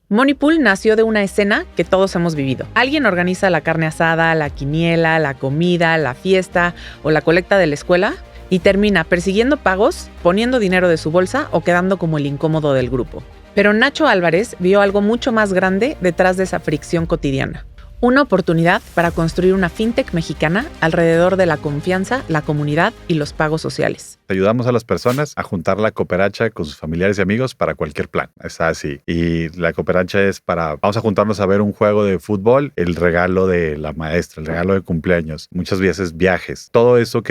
Moneypool nació de una escena que todos hemos vivido. Alguien organiza la carne asada, la quiniela, la comida, la fiesta o la colecta de la escuela y termina persiguiendo pagos, poniendo dinero de su bolsa o quedando como el incómodo del grupo. Pero Nacho Álvarez vio algo mucho más grande detrás de esa fricción cotidiana. Una oportunidad para construir una fintech mexicana alrededor de la confianza, la comunidad y los pagos sociales. Ayudamos a las personas a juntar la cooperacha con sus familiares y amigos para cualquier plan. Es así. Y la cooperacha es vamos a juntarnos a ver un juego de fútbol, el regalo de la maestra, el regalo de cumpleaños, muchas veces viajes. Todo eso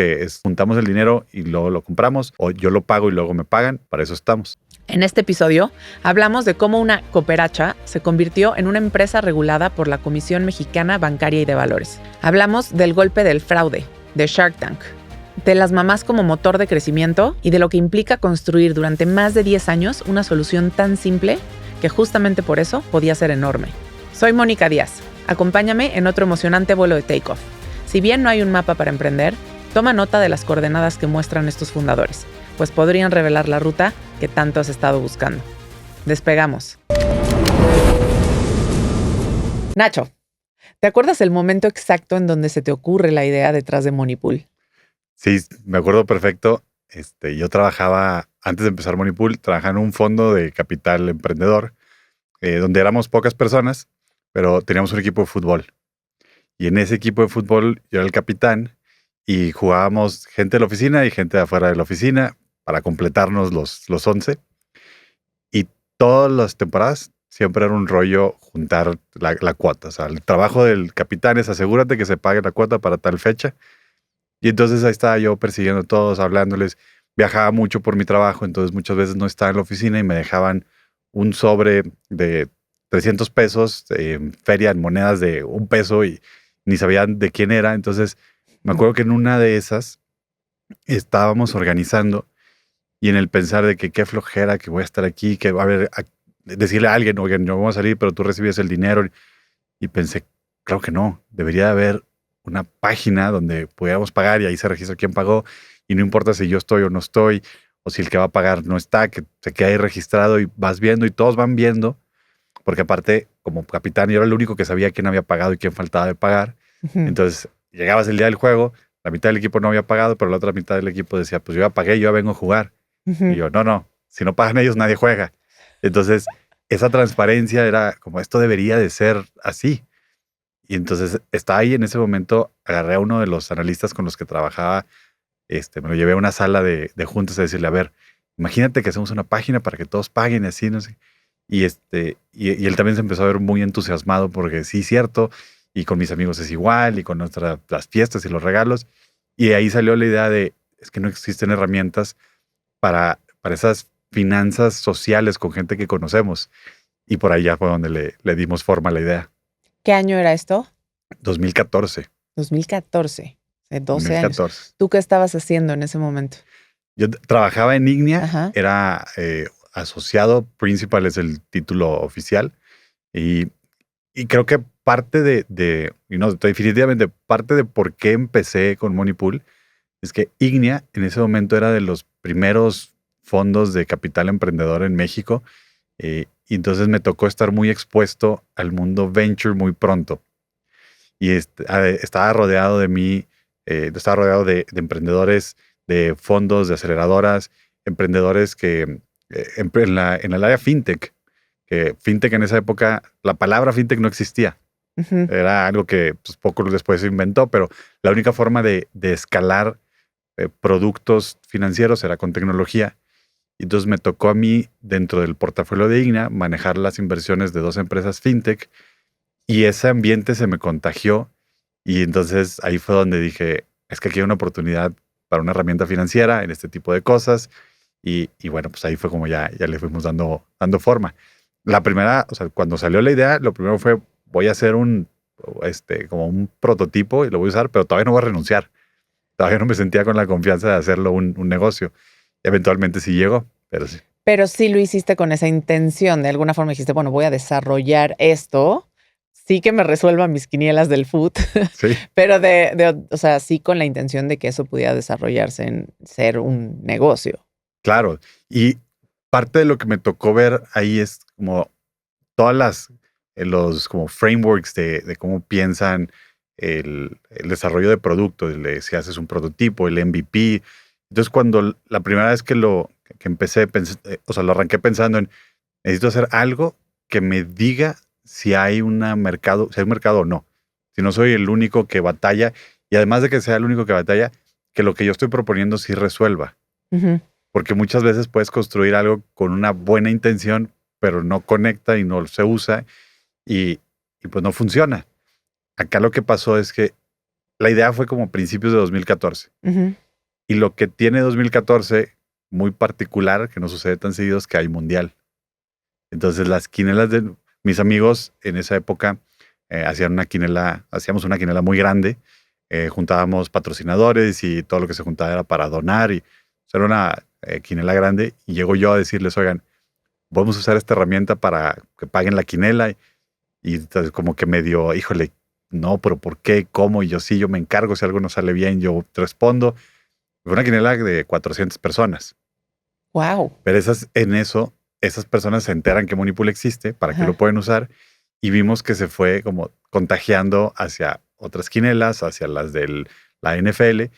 juntamos el dinero y luego lo compramos, o yo lo pago y luego me pagan. Para eso estamos. En este episodio hablamos de cómo una cooperacha se convirtió en una empresa regulada por la Comisión Mexicana Bancaria y de Valores. Hablamos del golpe del fraude, de Shark Tank, de las mamás como motor de crecimiento y de lo que implica construir durante más de 10 años una solución tan simple que justamente por eso podía ser enorme. Soy Mónica Díaz. Acompáñame en otro emocionante vuelo de Takeoff. Si bien no hay un mapa para emprender, toma nota de las coordenadas que muestran estos fundadores, pues podrían revelar la ruta que tanto has estado buscando. Despegamos. Nacho, ¿te acuerdas el momento exacto en donde se te ocurre la idea detrás de Moneypool? Sí, me acuerdo perfecto. Yo trabajaba, antes de empezar Moneypool, trabajaba en un fondo de capital emprendedor, donde éramos pocas personas, pero teníamos un equipo de fútbol. Y en ese equipo de fútbol yo era el capitán y jugábamos gente de la oficina y gente de afuera de la oficina para completarnos los 11. Y todas las temporadas siempre era un rollo juntar la cuota. O sea, el trabajo del capitán es asegúrate que se pague la cuota para tal fecha. Y entonces ahí estaba yo persiguiendo a todos, hablándoles. Viajaba mucho por mi trabajo, entonces muchas veces no estaba en la oficina y me dejaban un sobre de 300 pesos en feria, en monedas de $1 y ni sabían de quién era. Entonces me acuerdo que en una de esas estábamos organizando y en el pensar de que qué flojera que voy a estar aquí, que va a haber, decirle a alguien, oigan, no vamos a salir, pero tú recibes el dinero. Y pensé, claro que no, debería haber una página donde pudiéramos pagar y ahí se registra quién pagó y no importa si yo estoy o no estoy o si el que va a pagar no está, que se quede ahí registrado y vas viendo y todos van viendo, porque aparte como capitán yo era el único que sabía quién había pagado y quién faltaba de pagar. Entonces llegabas el día del juego, la mitad del equipo no había pagado, pero la otra mitad del equipo decía, pues yo ya pagué, yo ya vengo a jugar. Y yo, no, si no pagan ellos nadie juega. Entonces esa transparencia era como esto debería de ser así. Y entonces estaba ahí en ese momento, agarré a uno de los analistas con los que trabajaba, me lo llevé a una sala de juntas a decirle, a ver, imagínate que hacemos una página para que todos paguen y así, no sé. Y y él también se empezó a ver muy entusiasmado porque sí, cierto, y con mis amigos es igual, y con las fiestas y los regalos. Y de ahí salió la idea de, es que no existen herramientas para esas finanzas sociales con gente que conocemos. Y por ahí ya fue donde le dimos forma a la idea. ¿Qué año era esto? 2014. 2014, hace 12 2014. años. ¿Tú qué estabas haciendo en ese momento? Yo trabajaba en Ignia, Ajá. era asociado, principal es el título oficial. Y creo que parte definitivamente parte de por qué empecé con Moneypool es que Ignia en ese momento era de los primeros fondos de capital emprendedor en México. Y entonces me tocó estar muy expuesto al mundo venture muy pronto. Y estaba rodeado de emprendedores, de fondos, de aceleradoras, emprendedores que en el área fintech, que fintech en esa época, la palabra fintech no existía. Era algo que pues, poco después se inventó, pero la única forma de escalar productos financieros era con tecnología. Y entonces me tocó a mí, dentro del portafolio de Igna, manejar las inversiones de 2 empresas fintech y ese ambiente se me contagió. Y entonces ahí fue donde dije, es que aquí hay una oportunidad para una herramienta financiera en este tipo de cosas. Y bueno, pues ahí fue como ya le fuimos dando forma. La primera, o sea, cuando salió la idea, lo primero fue, voy a hacer como un prototipo y lo voy a usar, pero todavía no voy a renunciar. Todavía no me sentía con la confianza de hacerlo un negocio. Eventualmente sí llegó, pero sí. Pero sí lo hiciste con esa intención. De alguna forma dijiste, bueno, voy a desarrollar esto. Sí que me resuelva mis quinielas del food. Sí. Pero o sea, sí con la intención de que eso pudiera desarrollarse en ser un negocio. Claro. Y parte de lo que me tocó ver ahí es como todas los como frameworks de cómo piensan el desarrollo de producto, si haces un prototipo, el MVP. Entonces, cuando la primera vez que empecé, lo arranqué pensando en, necesito hacer algo que me diga si hay un mercado o no. Si no soy el único que batalla, y además de que sea el único que batalla, que lo que yo estoy proponiendo sí resuelva. Ujú. Porque muchas veces puedes construir algo con una buena intención, pero no conecta y no se usa y pues no funciona. Acá lo que pasó es que la idea fue como principios de 2014. Ujú. Y lo que tiene 2014 muy particular, que no sucede tan seguido, es que hay mundial. Entonces las quinelas de mis amigos en esa época hacíamos una quinela muy grande, juntábamos patrocinadores y todo lo que se juntaba era para donar y era una quinela grande y llego yo a decirles, oigan, vamos a usar esta herramienta para que paguen la quinela y entonces como que me dio, híjole, no, pero ¿por qué? ¿Cómo? Y yo sí, yo me encargo, si algo no sale bien, yo respondo. Fue una quinela de 400 personas. Wow. Pero esas personas se enteran que Monipool existe, para qué Ajá. lo pueden usar, y vimos que se fue como contagiando hacia otras quinelas, hacia las de la NFL,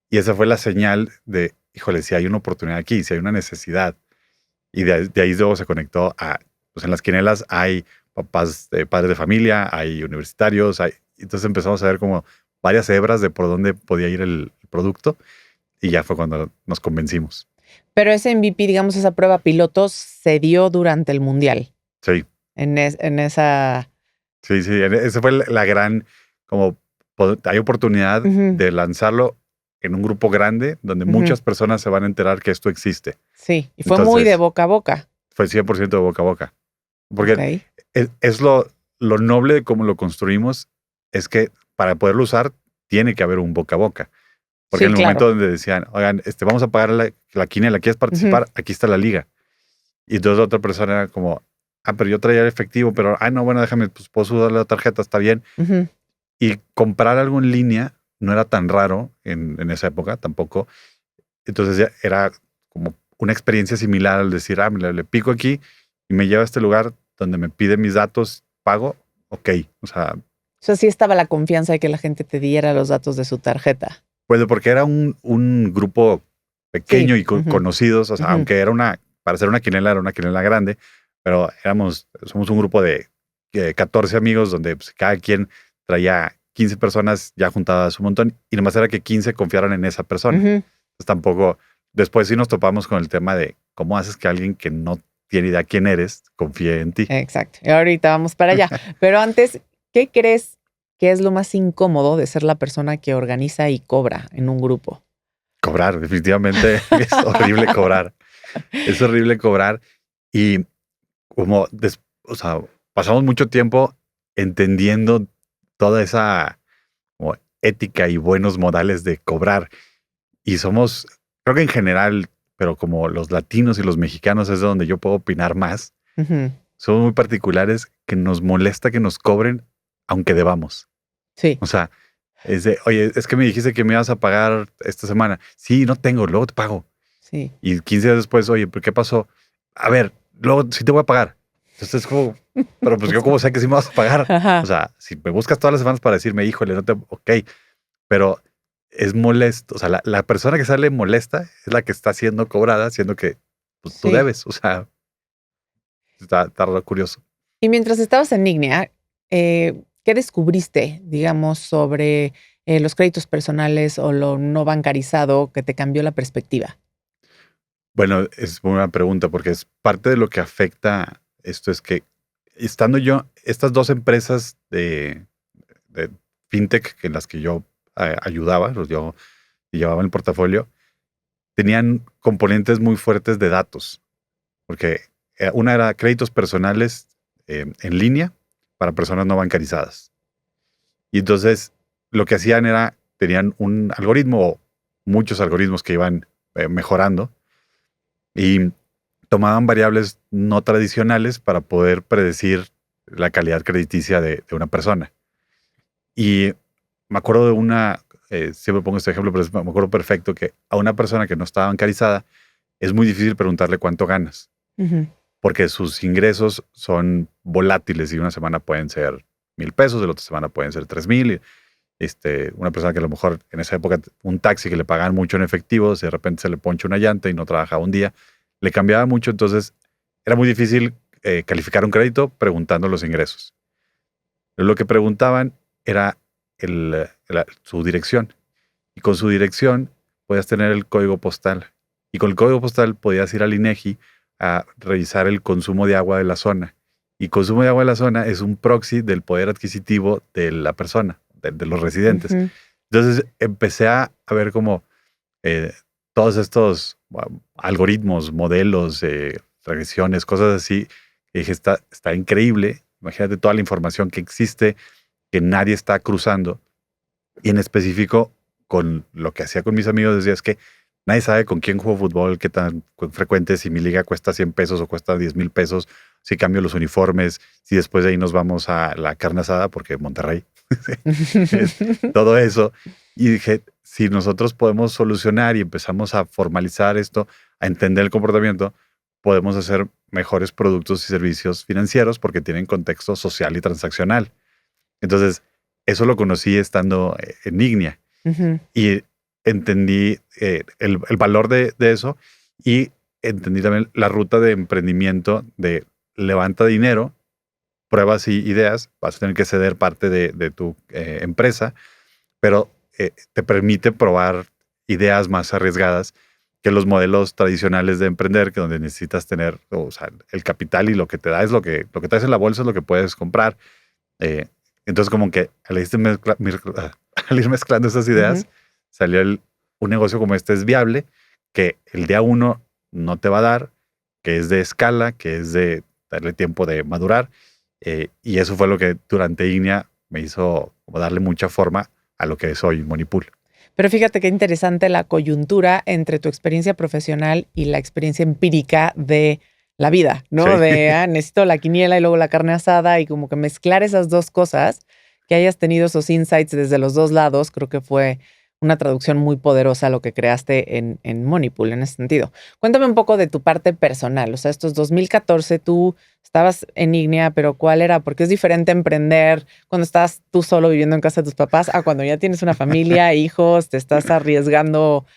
y esa fue la señal de, híjole, si hay una oportunidad aquí, si hay una necesidad. Y de ahí luego se conectó pues en las quinelas hay padres de familia, hay universitarios, entonces empezamos a ver como varias hebras de por dónde podía ir el producto, y ya fue cuando nos convencimos. Pero ese MVP, digamos, esa prueba piloto se dio durante el Mundial. Sí. En esa... Sí, esa fue la gran, como hay oportunidad Ujú. de lanzarlo en un grupo grande donde Ujú. muchas personas se van a enterar que esto existe. Sí, y fue muy de boca a boca. Fue 100% de boca a boca. Porque Ok. es lo noble de cómo lo construimos, es que para poderlo usar tiene que haber un boca a boca. Porque Sí, en el claro. momento donde decían, oigan, vamos a pagar la quinela, ¿quieres participar? Ujú. Aquí está la liga. Y entonces la otra persona era como, pero yo traía el efectivo, pero, no, bueno, déjame, pues puedo usar la tarjeta, está bien. Ujú. Y comprar algo en línea no era tan raro en esa época tampoco. Entonces ya era como una experiencia similar al decir, le pico aquí y me lleva a este lugar donde me pide mis datos, pago, ok. O sea, O sea, sí estaba la confianza de que la gente te diera los datos de su tarjeta. pues porque era un grupo Sí. pequeño y Ujú. conocidos, o sea, Ujú. aunque para ser una quinela era una quinela grande, pero somos un grupo de 14 amigos donde pues, cada quien traía 15 personas ya juntadas un montón y nomás era que 15 confiaran en esa persona. Ujú. Entonces tampoco, después sí nos topamos con el tema de cómo haces que alguien que no tiene idea quién eres confíe en ti. Exacto. Y ahorita vamos para allá. Pero antes, ¿qué crees que es lo más incómodo de ser la persona que organiza y cobra en un grupo? Cobrar, definitivamente es horrible cobrar. Es horrible cobrar y como, o sea, pasamos mucho tiempo entendiendo toda esa como ética y buenos modales de cobrar. Y somos, creo que en general, pero como los latinos y los mexicanos es donde yo puedo opinar más, Ujú. somos muy particulares que nos molesta que nos cobren aunque debamos. Sí. O sea, es de, oye, es que me dijiste que me ibas a pagar esta semana. Sí, no tengo, luego te pago. Sí. Y 15 días después, oye, ¿pero qué pasó? A ver, luego sí te voy a pagar. Entonces es como, pero pues yo como sé que sí me vas a pagar. O Ajá. sea, si me buscas todas las semanas para decirme, híjole, ok, pero es molesto. O sea, la persona que sale molesta es la que está siendo cobrada, siendo que pues, tú Sí. debes. O sea, está curioso. Y mientras estabas en Ignea, ¿qué descubriste, digamos, sobre los créditos personales o lo no bancarizado que te cambió la perspectiva? Bueno, es buena pregunta porque es parte de lo que afecta esto es que estando yo, estas dos empresas de fintech en las que yo ayudaba, yo llevaba el portafolio, tenían componentes muy fuertes de datos, porque una era créditos personales en línea para personas no bancarizadas. Y entonces lo que hacían era, tenían un algoritmo o muchos algoritmos que iban mejorando y tomaban variables no tradicionales para poder predecir la calidad crediticia de una persona. Y me acuerdo de siempre pongo este ejemplo, pero me acuerdo perfecto que a una persona que no estaba bancarizada es muy difícil preguntarle cuánto ganas. Ujú. porque sus ingresos son volátiles y una semana pueden ser 1,000 pesos, de la otra semana pueden ser 3,000. Una persona que a lo mejor en esa época, un taxi que le pagaban mucho en efectivo, si de repente se le poncha una llanta y no trabajaba un día, le cambiaba mucho, entonces era muy difícil calificar un crédito preguntando los ingresos. Lo que preguntaban era su dirección, y con su dirección podías tener el código postal, y con el código postal podías ir al INEGI a revisar el consumo de agua de la zona. Y consumo de agua de la zona es un proxy del poder adquisitivo de la persona, de los residentes. Ujú. Entonces empecé a ver como todos estos algoritmos, modelos, regresiones, cosas así. Y dije, está increíble. Imagínate toda la información que existe, que nadie está cruzando. Y en específico, con lo que hacía con mis amigos, decía es que nadie sabe con quién juego fútbol, qué tan frecuente, si mi liga cuesta 100 pesos o cuesta 10,000 pesos, si cambio los uniformes, si después de ahí nos vamos a la carne asada, porque Monterrey, todo eso. Y dije, si nosotros podemos solucionar y empezamos a formalizar esto, a entender el comportamiento, podemos hacer mejores productos y servicios financieros porque tienen contexto social y transaccional. Entonces, eso lo conocí estando en Ignia. Ujú. Y entendí el valor de eso, y entendí también la ruta de emprendimiento de levanta dinero, pruebas y ideas, vas a tener que ceder parte de tu empresa, pero te permite probar ideas más arriesgadas que los modelos tradicionales de emprender, que donde necesitas tener, o sea, el capital, y lo que te da es lo que traes en la bolsa, es lo que puedes comprar. Eh, entonces, como que al ir mezclando esas ideas, Ujú. salió un negocio como este es viable, que el día uno no te va a dar, que es de escala, que es de darle tiempo de madurar. Y eso fue lo que durante Ignia me hizo como darle mucha forma a lo que es hoy Monipool. Pero fíjate qué interesante la coyuntura entre tu experiencia profesional y la experiencia empírica de la vida, ¿no? Sí, Necesito la quiniela y luego la carne asada, y como que mezclar esas dos cosas, que hayas tenido esos insights desde los dos lados, creo que fue una traducción muy poderosa a lo que creaste en Moneypool en ese sentido. Cuéntame un poco de tu parte personal. O sea, estos 2014 tú estabas en Ignea, pero ¿cuál era? Porque es diferente emprender cuando estás tú solo viviendo en casa de tus papás a cuando ya tienes una familia, hijos, te estás arriesgando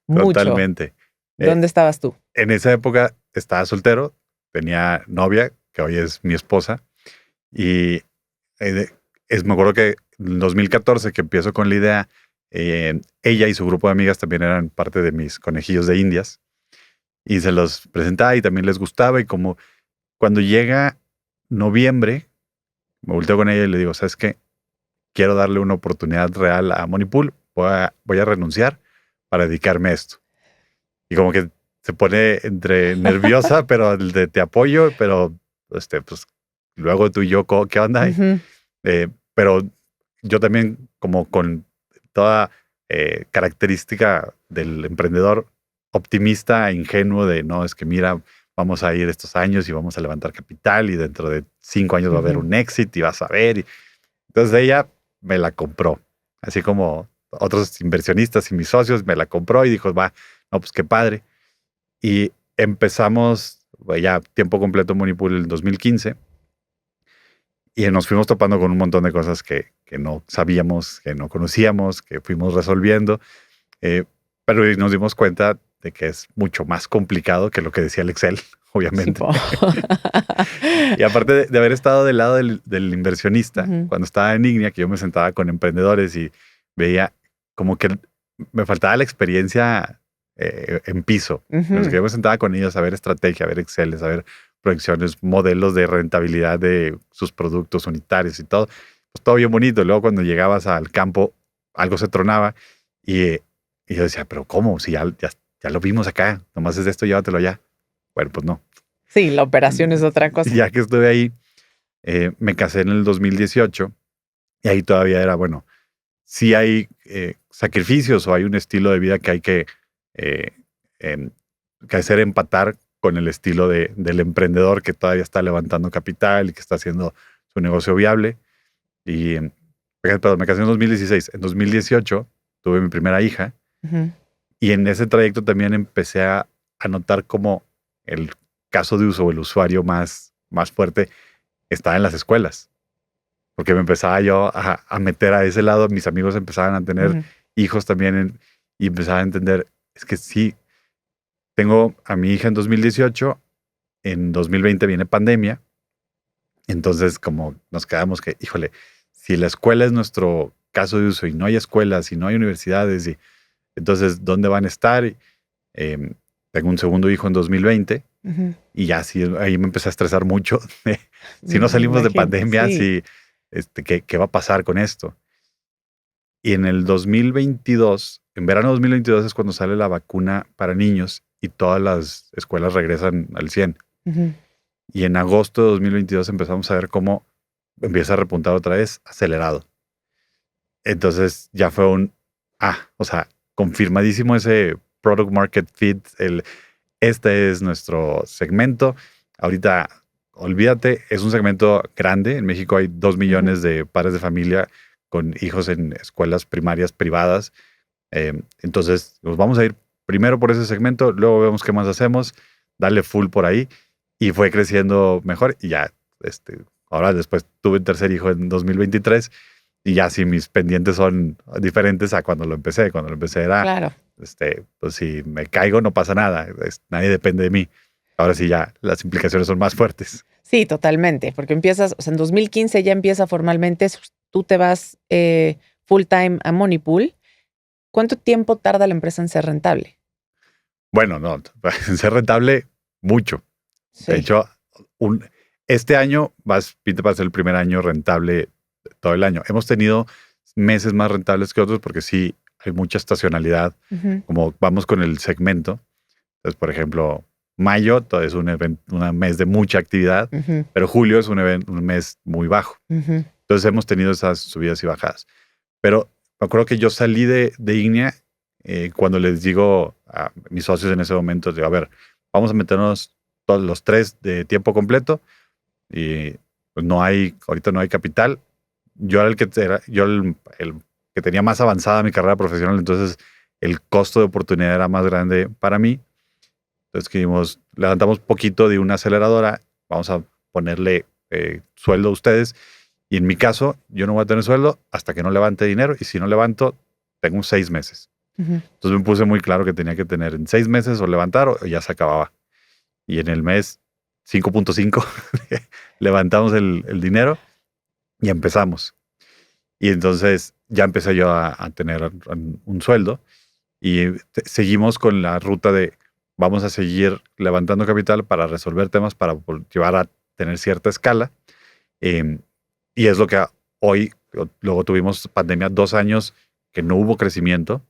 mucho. totalmente. Eh, ¿Dónde estabas tú? en esa época estaba soltero, tenía novia, que hoy es mi esposa, y me acuerdo que en 2014 que empiezo con la idea, ella y su grupo de amigas también eran parte de mis conejillos de indias, y se los presentaba y también les gustaba, y como cuando llega noviembre, me volteo con ella y le digo, ¿sabes qué? Quiero darle una oportunidad real a Monipool, voy a renunciar para dedicarme a esto. Y como que se pone entre nerviosa, pero te apoyo, pero pues luego tú y yo, ¿qué onda? Ujú. Pero yo también, como con toda característica del emprendedor optimista e ingenuo de, no, es que mira, vamos a ir estos años y vamos a levantar capital y dentro de 5 años va a haber Ujú. un éxito y vas a ver. Entonces ella me la compró, así como otros inversionistas y mis socios me la compró y dijo, va, no, pues qué padre. Y empezamos ya tiempo completo Monipool en 2015, y nos fuimos topando con un montón de cosas que no sabíamos, que no conocíamos, que fuimos resolviendo, eh, pero nos dimos cuenta de que es mucho más complicado que lo que decía el Excel, Sí, obviamente. po. Y aparte de haber estado del lado del inversionista, Ujú. cuando estaba en Ignia, que yo me sentaba con emprendedores y veía como que me faltaba la experiencia en piso. O sea, que Ujú. yo me sentaba con ellos a ver estrategia, a ver Excel, a ver proyecciones, modelos de rentabilidad de sus productos unitarios y todo. Pues todo bien bonito. Luego cuando llegabas al campo, algo se tronaba, y, y yo decía, pero ¿cómo? Si ya lo vimos acá, nomás es esto, llévatelo ya. Bueno, pues no. Sí, la operación es otra Y cosa. ya que estuve ahí, me casé en el 2018, y ahí todavía era, bueno, sí hay sacrificios o hay un estilo de vida que hay eh, em, que hacer empatar con el estilo del emprendedor que todavía está levantando capital y que está haciendo su negocio viable. Y, perdón, me casé en 2016. En 2018 tuve mi primera hija, Ujú. y en ese trayecto también empecé a notar como el caso de uso o el usuario más fuerte estaba en las escuelas. Porque me empezaba yo a meter a ese lado, mis amigos empezaban a tener hijos también y empezaba a entender, es que sí, tengo a mi hija en 2018, en 2020 viene pandemia, entonces como nos quedamos que, híjole, si la escuela es nuestro caso de uso y no hay escuelas y no hay universidades, y entonces, ¿dónde van a estar? Tengo un segundo hijo en 2020 y ya sí, ahí me empecé a estresar mucho. Si no salimos de pandemia, sí. ¿Qué va a pasar con esto? Y en el 2022, en verano de 2022 es cuando sale la vacuna para niños y todas las escuelas regresan al 100. Y en agosto de 2022 empezamos a ver cómo empieza a repuntar otra vez, acelerado. Entonces ya fue o sea, confirmadísimo ese product market fit, este es nuestro segmento. Ahorita, olvídate, es un segmento grande. En México hay 2 millones de padres de familia con hijos en escuelas primarias privadas. Entonces, nos vamos a ir primero por ese segmento, luego vemos qué más hacemos, darle full por ahí. Y fue creciendo mejor. Y ya, ahora después tuve un tercer hijo en 2023 y ya sí mis pendientes son diferentes a cuando lo empecé. Cuando lo empecé era, Claro. pues si me caigo no pasa nada, nadie depende de mí. Ahora sí ya las implicaciones son más fuertes. Sí, totalmente, porque empiezas, o sea, en 2015 ya empieza formalmente, tú te vas full time a Moneypool. ¿Cuánto tiempo tarda la empresa en ser rentable? Bueno, no, en ser rentable, mucho. Sí. De hecho, este año Pinta va a ser el primer año rentable todo el año. Hemos tenido meses más rentables que otros porque sí hay mucha estacionalidad, como vamos con el segmento. Entonces, por ejemplo, mayo todo es un mes de mucha actividad, pero julio es un mes muy bajo. Entonces hemos tenido esas subidas y bajadas. Pero me acuerdo que yo salí de Ignea cuando les digo a mis socios en ese momento, digo, a ver, vamos a meternos todos los 3 de tiempo completo y pues ahorita no hay capital. Yo era el que tenía más avanzada mi carrera profesional, entonces el costo de oportunidad era más grande para mí. Entonces levantamos poquito de una aceleradora, vamos a ponerle sueldo a ustedes. Y en mi caso, yo no voy a tener sueldo hasta que no levante dinero. Y si no levanto, tengo 6 meses. Entonces me puse muy claro que tenía que tener en 6 meses o levantar o ya se acababa. Y en el mes 5.5 levantamos el dinero y empezamos. Y entonces ya empecé yo a tener un sueldo y seguimos con la ruta de vamos a seguir levantando capital para resolver temas, para llevar a tener cierta escala. Y es lo que hoy, luego tuvimos pandemia, 2 años que no hubo crecimiento.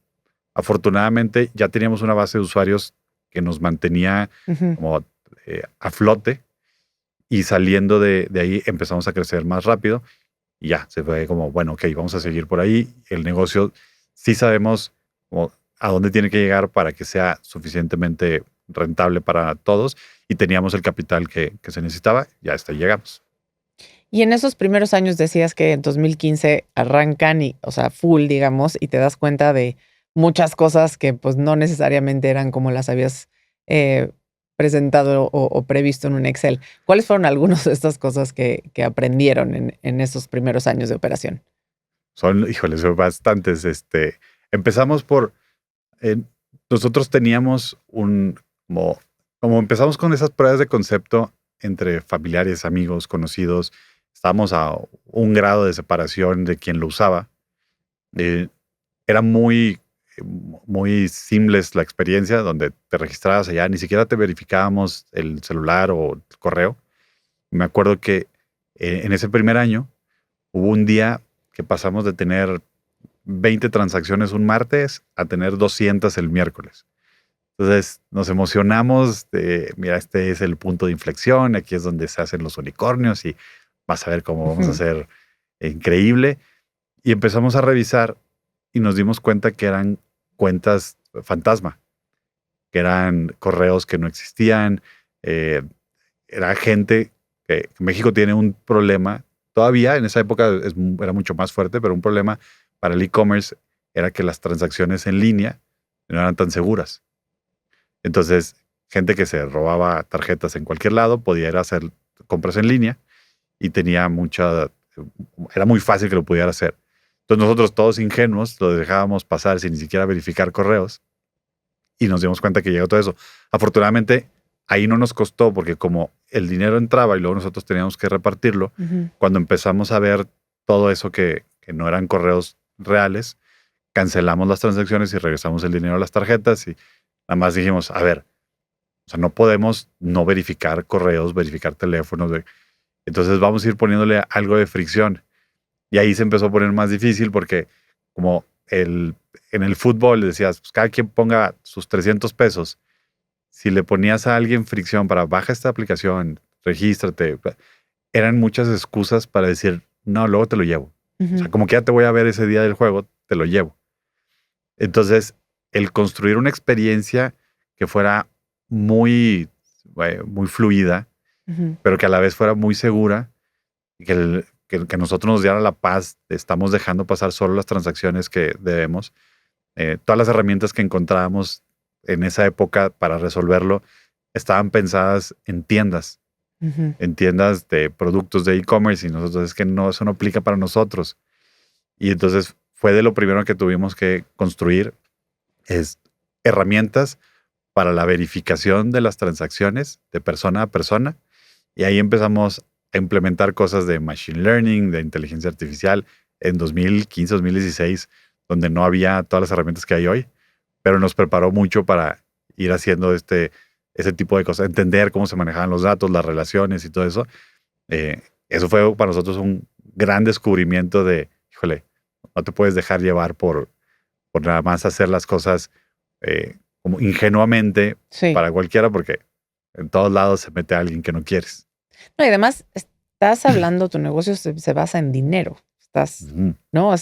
Afortunadamente ya teníamos una base de usuarios que nos mantenía como a flote y saliendo de ahí empezamos a crecer más rápido y ya se fue como, bueno, ok, vamos a seguir por ahí. El negocio sí sabemos como a dónde tiene que llegar para que sea suficientemente rentable para todos y teníamos el capital que se necesitaba, ya hasta ahí llegamos. Y en esos primeros años decías que en 2015 arrancan o sea, full, digamos, y te das cuenta de muchas cosas que pues no necesariamente eran como las habías presentado o previsto en un Excel. ¿Cuáles fueron algunas de estas cosas que aprendieron en esos primeros años de operación? Híjoles, son bastantes. Empezamos por, nosotros teníamos como empezamos con esas pruebas de concepto entre familiares, amigos, conocidos, estábamos a un grado de separación de quien lo usaba. Era muy seamless la experiencia donde te registrabas allá, ni siquiera te verificábamos el celular o el correo. Me acuerdo que en ese primer año hubo un día que pasamos de tener 20 transacciones un martes a tener 200 el miércoles. Entonces nos emocionamos de, mira, este es el punto de inflexión, aquí es donde se hacen los unicornios y vas a ver cómo vamos a hacer increíble. Y empezamos a revisar y nos dimos cuenta que eran cuentas fantasma, que eran correos que no existían. Era gente que México tiene un problema, todavía en esa época era mucho más fuerte, pero un problema para el e-commerce era que las transacciones en línea no eran tan seguras. Entonces, gente que se robaba tarjetas en cualquier lado podía ir a hacer compras en línea y era muy fácil que lo pudiera hacer. Entonces nosotros todos ingenuos lo dejábamos pasar sin ni siquiera verificar correos y nos dimos cuenta que llegó todo eso. Afortunadamente ahí no nos costó porque como el dinero entraba y luego nosotros teníamos que repartirlo, cuando empezamos a ver todo eso que no eran correos reales, cancelamos las transacciones y regresamos el dinero a las tarjetas y nada más dijimos, a ver, o sea, no podemos no verificar correos, verificar teléfonos. Entonces vamos a ir poniéndole algo de fricción. Y ahí se empezó a poner más difícil porque como en el fútbol decías, pues cada quien ponga sus 300 pesos. Si le ponías a alguien fricción para baja esta aplicación, regístrate, eran muchas excusas para decir, no, luego te lo llevo. O sea, como que ya te voy a ver ese día del juego, te lo llevo. Entonces, el construir una experiencia que fuera muy, muy fluida, pero que a la vez fuera muy segura y que nosotros nos diera la paz, estamos dejando pasar solo las transacciones que debemos. Todas las herramientas que encontrábamos en esa época para resolverlo estaban pensadas en tiendas de productos de e-commerce y nosotros es que no, eso no aplica para nosotros. Y entonces fue de lo primero que tuvimos que construir es herramientas para la verificación de las transacciones de persona a persona. Y ahí empezamos a implementar cosas de machine learning, de inteligencia artificial en 2015, 2016, donde no había todas las herramientas que hay hoy, pero nos preparó mucho para ir haciendo ese tipo de cosas, entender cómo se manejaban los datos, las relaciones y todo eso. Eso fue para nosotros un gran descubrimiento de, híjole, no te puedes dejar llevar por nada más hacer las cosas como ingenuamente para cualquiera, porque en todos lados se mete a alguien que no quieres. No, y además estás hablando, tu negocio se basa en dinero. ¿No?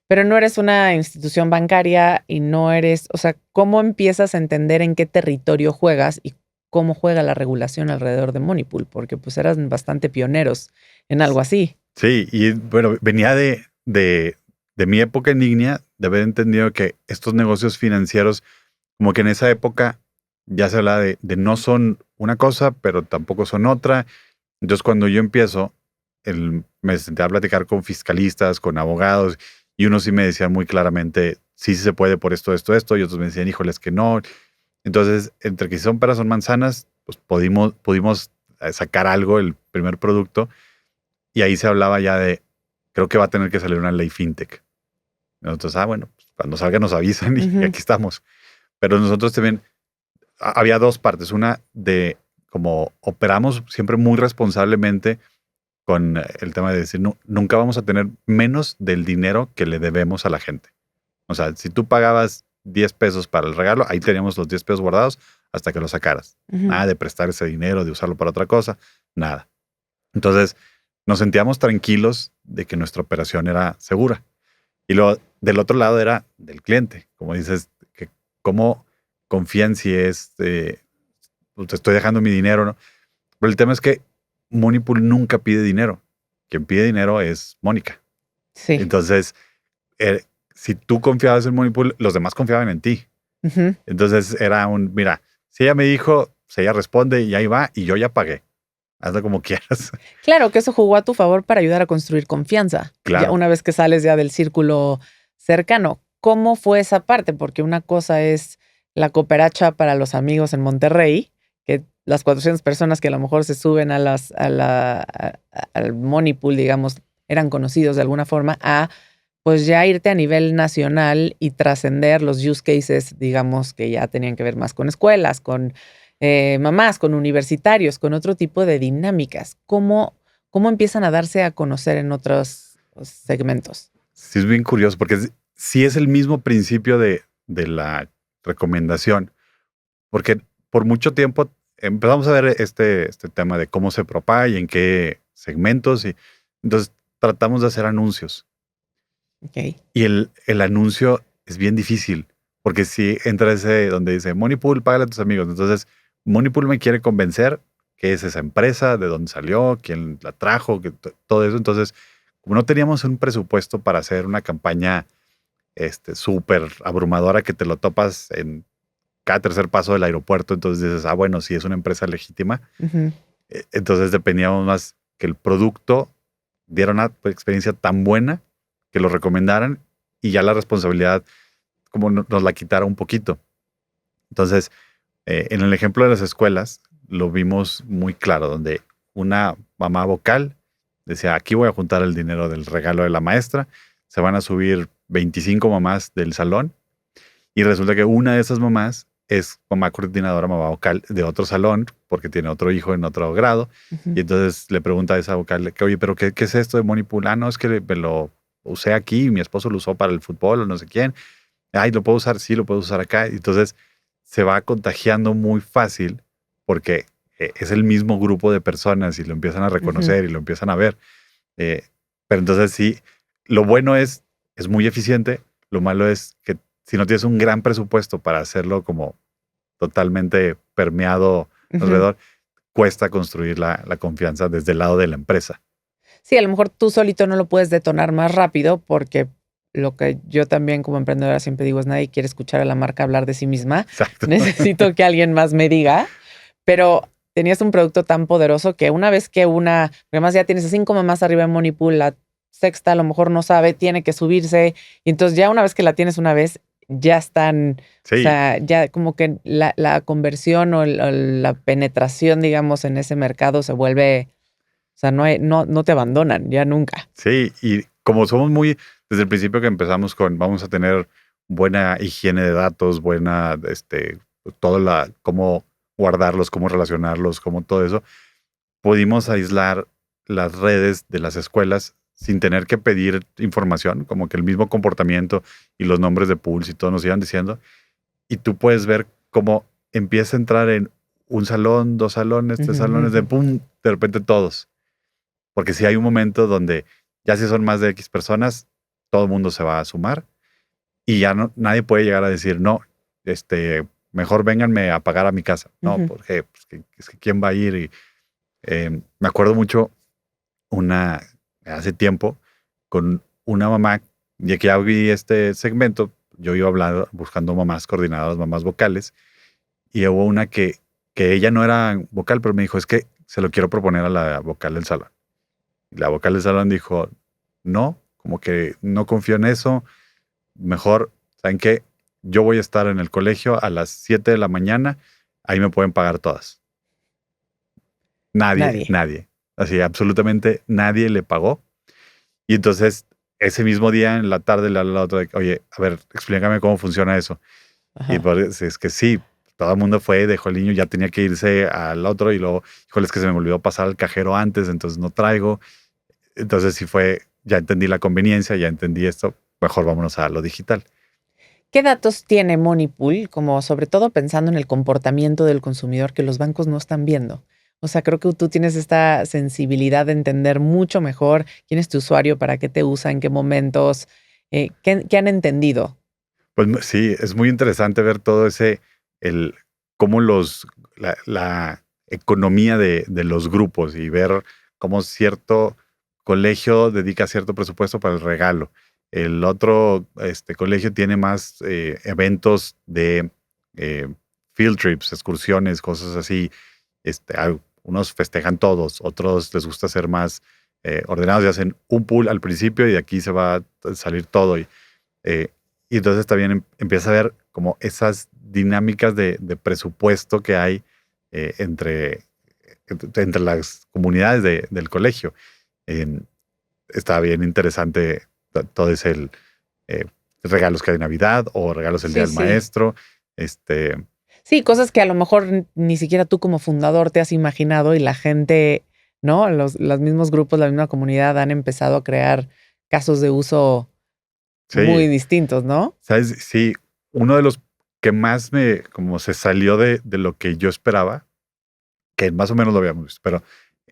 Pero no eres una institución bancaria y no eres, o sea, ¿cómo empiezas a entender en qué territorio juegas y cómo juega la regulación alrededor de Moneypool? Porque pues eran bastante pioneros en algo así. Sí, y bueno, venía de mi época en Ignia, de haber entendido que estos negocios financieros, como que en esa época ya se hablaba de no son una cosa, pero tampoco son otra. Entonces, cuando yo empiezo, me senté a platicar con fiscalistas, con abogados, y unos sí me decían muy claramente, sí se puede por esto, y otros me decían, híjoles, que no. Entonces, entre que son peras, son manzanas, pues pudimos sacar algo, el primer producto, y ahí se hablaba ya de, creo que va a tener que salir una ley fintech. Nosotros, bueno, pues cuando salga nos avisan y aquí estamos. Pero nosotros también, había dos partes. Una de como operamos siempre muy responsablemente con el tema de decir, no, nunca vamos a tener menos del dinero que le debemos a la gente. O sea, si tú pagabas 10 pesos para el regalo, ahí teníamos los 10 pesos guardados hasta que lo sacaras. Nada de prestar ese dinero, de usarlo para otra cosa, nada. Entonces, nos sentíamos tranquilos de que nuestra operación era segura. Y luego, del otro lado era del cliente. Como dices, que cómo confían si te estoy dejando mi dinero, ¿no? Pero el tema es que Moneypool nunca pide dinero. Quien pide dinero es Mónica. Sí. Entonces, si tú confiabas en Moneypool, los demás confiaban en ti. Entonces era mira, si ella me dijo, si ella responde y ahí va, y yo ya pagué. Hazlo como quieras. Claro que eso jugó a tu favor para ayudar a construir confianza. Claro. Ya una vez que sales ya del círculo cercano. ¿Cómo fue esa parte? Porque una cosa es la cooperacha para los amigos en Monterrey, que las 400 personas que a lo mejor se suben al Moneypool, digamos, eran conocidos de alguna forma, a pues ya irte a nivel nacional y trascender los use cases, digamos, que ya tenían que ver más con escuelas, con mamás, con universitarios, con otro tipo de dinámicas. ¿Cómo empiezan a darse a conocer en otros segmentos? Sí, es bien curioso porque sí es el mismo principio de la recomendación, porque por mucho tiempo empezamos a ver este tema de cómo se propaga y en qué segmentos, y entonces tratamos de hacer anuncios. Okay. Y el anuncio es bien difícil, porque si entra ese donde dice Moneypool, págale a tus amigos. Entonces, Moneypool me quiere convencer qué es esa empresa, de dónde salió, quién la trajo, todo eso. Entonces, como no teníamos un presupuesto para hacer una campaña súper abrumadora que te lo topas en cada tercer paso del aeropuerto, entonces dices, bueno, si es una empresa legítima. Ujú. Entonces dependíamos más que el producto diera una experiencia tan buena que lo recomendaran y ya la responsabilidad como nos la quitara un poquito. Entonces, en el ejemplo de las escuelas, lo vimos muy claro, donde una mamá vocal decía, aquí voy a juntar el dinero del regalo de la maestra, se van a subir 25 mamás del salón y resulta que una de esas mamás es mamá coordinadora, mamá vocal de otro salón, porque tiene otro hijo en otro grado. Ujú. Y entonces le pregunta a esa vocal, que, oye, ¿pero qué es esto de Moneypool? No, es que me lo usé aquí, mi esposo lo usó para el fútbol o no sé quién. Ay, ¿lo puedo usar? Sí, lo puedo usar acá. Y entonces se va contagiando muy fácil porque es el mismo grupo de personas y lo empiezan a Ujú. reconocer y lo empiezan a ver. Eh, pero entonces sí, lo bueno es muy eficiente. Lo malo es que si no tienes un gran presupuesto para hacerlo como totalmente permeado Ujú. alrededor, cuesta construir la confianza desde el lado de la empresa. Sí, a lo mejor tú solito no lo puedes detonar más rápido porque lo que yo también como emprendedora siempre digo es nadie quiere escuchar a la marca hablar de sí misma. Exacto. Necesito que alguien más me diga, pero tenías un producto tan poderoso que una vez que además ya tienes a 5 mamás arriba en Moneypool, la sexta a lo mejor no sabe, tiene que subirse y entonces ya una vez que la tienes una vez, ya están, o Sí, sea, ya como que la conversión o la penetración, digamos, en ese mercado se vuelve, o sea, no te abandonan, ya nunca. sí. Y como somos muy, desde el principio que empezamos con, vamos a tener buena higiene de datos, buena, todo cómo guardarlos, cómo relacionarlos, cómo todo eso, pudimos aislar las redes de las escuelas sin tener que pedir información, como que el mismo comportamiento y los nombres de pools y todo nos iban diciendo. Y tú puedes ver cómo empieza a entrar en un salón, dos salones, tres Ujú, salones, ujú. de repente todos. Porque si hay un momento donde ya si son más de X personas, todo el mundo se va a sumar y ya no, nadie puede llegar a decir, no, mejor vénganme a pagar a mi casa. No, Ujú. porque pues, es que quién va a ir. Y me acuerdo mucho hace tiempo con una mamá, ya que ya vi este segmento, yo iba a hablar buscando mamás coordinadoras, mamás vocales, y hubo una que ella no era vocal, pero me dijo, es que se lo quiero proponer a la vocal del salón. Y la vocal del salón dijo, no, como que no confío en eso, mejor, ¿saben qué? Yo voy a estar en el colegio a las 7 de la mañana, ahí me pueden pagar todas. Nadie, Nadie. nadie. Así, absolutamente nadie le pagó. Y entonces, ese mismo día en la tarde le habla a la otra, oye, a ver, explícame cómo funciona eso. Y Ajá. pues, es que sí, todo el mundo fue, dejó el niño, ya tenía que irse al otro y luego, híjole, es que se me olvidó pasar al cajero antes, entonces no traigo. Entonces sí fue, ya entendí la conveniencia, ya entendí esto, mejor vámonos a lo digital. ¿Qué datos tiene Moneypool, como sobre todo pensando en el comportamiento del consumidor que los bancos no están viendo? O sea, creo que tú tienes esta sensibilidad de entender mucho mejor quién es tu usuario, para qué te usa, en qué momentos, qué han entendido. Pues sí, es muy interesante ver todo ese, el, cómo la economía de los grupos y ver cómo cierto colegio dedica cierto presupuesto para el regalo. El otro colegio tiene más eventos de eh, field trips, excursiones, cosas así. Unos festejan todos, otros les gusta ser más ordenados y hacen un pool al principio y de aquí se va a salir todo. Eh, y entonces también empieza a ver como esas dinámicas de presupuesto que hay entre las comunidades del colegio. Eh, Está bien interesante todo ese eh, regalos que hay de Navidad o regalos el Día Sí, del sí. Maestro. Este, Sí, cosas que a lo mejor ni siquiera tú como fundador te has imaginado y la gente, ¿no? Los mismos grupos, la misma comunidad han empezado a crear casos de uso muy sí, distintos, ¿no? ¿sabes? Sí, uno de los que más como se salió de lo que yo esperaba, que más o menos lo habíamos visto, pero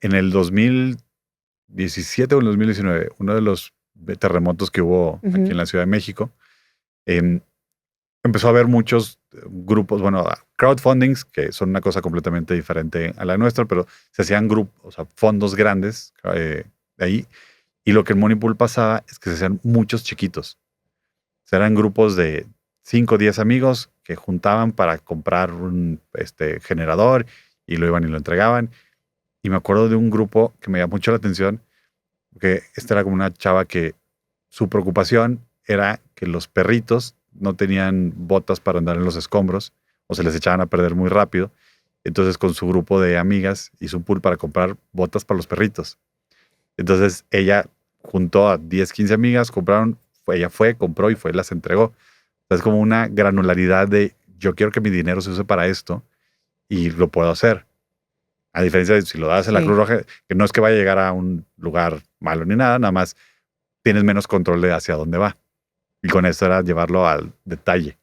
en el 2017 o en el 2019, uno de los terremotos que hubo aquí Ujú. en la Ciudad de México, em, empezó a haber muchos grupos, bueno, crowdfundings, que son una cosa completamente diferente a la nuestra, pero se hacían grupos, o sea, fondos grandes de ahí. Y lo que en Moneypool pasaba es que se hacían muchos chiquitos. O sea, eran grupos de 5 o 10 amigos que juntaban para comprar un generador y lo iban y lo entregaban. Y me acuerdo de un grupo que me llamó mucho la atención, que esta era como una chava que su preocupación era que los perritos no tenían botas para andar en los escombros o se les echaban a perder muy rápido. Entonces con su grupo de amigas hizo un pool para comprar botas para los perritos. Entonces ella juntó a 10, 15 amigas, ella fue, compró y fue, las entregó. Es como una granularidad de yo quiero que mi dinero se use para esto y lo puedo hacer. A diferencia de si lo das a la Sí. Cruz Roja, que no es que vaya a llegar a un lugar malo ni nada, nada más tienes menos control de hacia dónde va. Y con eso era llevarlo al detalle.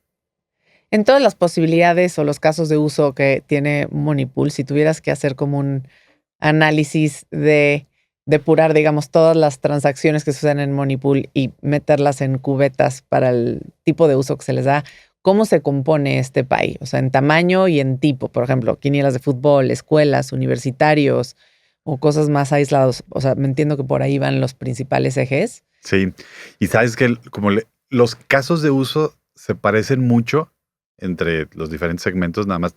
En todas las posibilidades o los casos de uso que tiene Monipool, si tuvieras que hacer como un análisis de depurar, digamos, todas las transacciones que se usan en Monipool y meterlas en cubetas para el tipo de uso que se les da, ¿cómo se compone este pie? O sea, en tamaño y en tipo, por ejemplo, quinielas de fútbol, escuelas, universitarios o cosas más aisladas. O sea, me entiendo que por ahí van los principales ejes. Sí. Y sabes que los casos de uso se parecen mucho entre los diferentes segmentos, nada más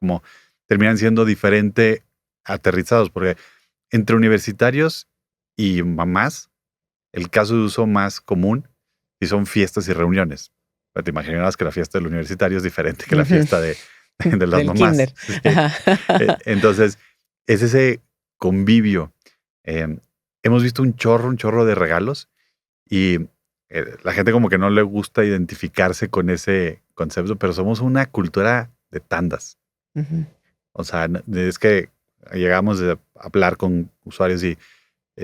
como terminan siendo diferente aterrizados, porque entre universitarios y mamás, el caso de uso más común y son fiestas y reuniones. Pero te imaginarás que la fiesta del universitario es diferente que la fiesta de las Del mamás. kinder. Sí. Ajá. Entonces, es ese convivio. Hemos visto un chorro de regalos y la gente como que no le gusta identificarse con ese concepto, pero somos una cultura de tandas. Ujú. O sea, es que llegamos a hablar con usuarios y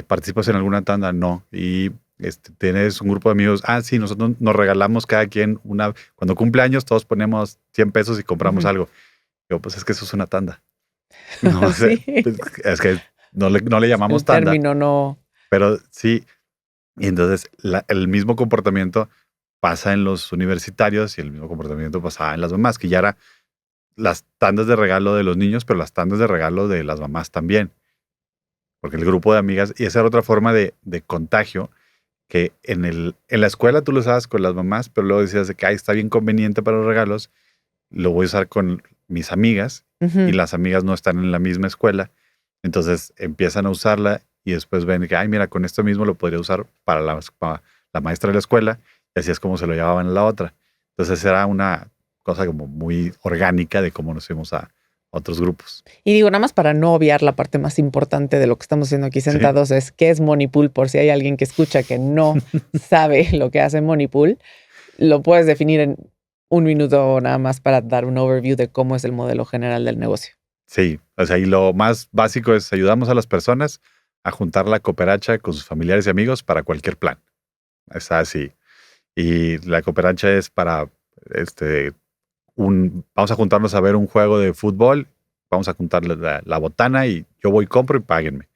¿participas en alguna tanda? No. Y tienes un grupo de amigos. Ah, sí, nosotros nos regalamos cada quien cuando cumple años, todos ponemos 100 pesos y compramos Ujú. algo. Yo, pues es que eso es una tanda. No sé, Sí. pues, es que no le llamamos El tanda, término no. pero sí. Y entonces el mismo comportamiento pasa en los universitarios y el mismo comportamiento pasaba en las mamás, que ya era las tandas de regalo de los niños, pero las tandas de regalo de las mamás también. Porque el grupo de amigas, y esa era otra forma de contagio, que en la escuela tú lo usabas con las mamás, pero luego decías de que está bien conveniente para los regalos, lo voy a usar con mis amigas, y Ujú. las amigas no están en la misma escuela, entonces empiezan a usarla y después ven que, mira, con esto mismo lo podría usar para la maestra de la escuela, y así es como se lo llevaban a la otra. Entonces era una cosa como muy orgánica de cómo nos fuimos a otros grupos. Y digo, nada más para no obviar la parte más importante de lo que estamos haciendo aquí Sí, sentados, es qué es Monipool, por si hay alguien que escucha que no sabe lo que hace Monipool, lo puedes definir en un minuto nada más para dar un overview de cómo es el modelo general del negocio. sí. O sea, y lo más básico es ayudamos a las personas a juntar la cooperacha con sus familiares y amigos para cualquier plan. Está así. Y la cooperacha es para vamos a juntarnos a ver un juego de fútbol, vamos a juntar la botana y yo voy, compro y páguenme.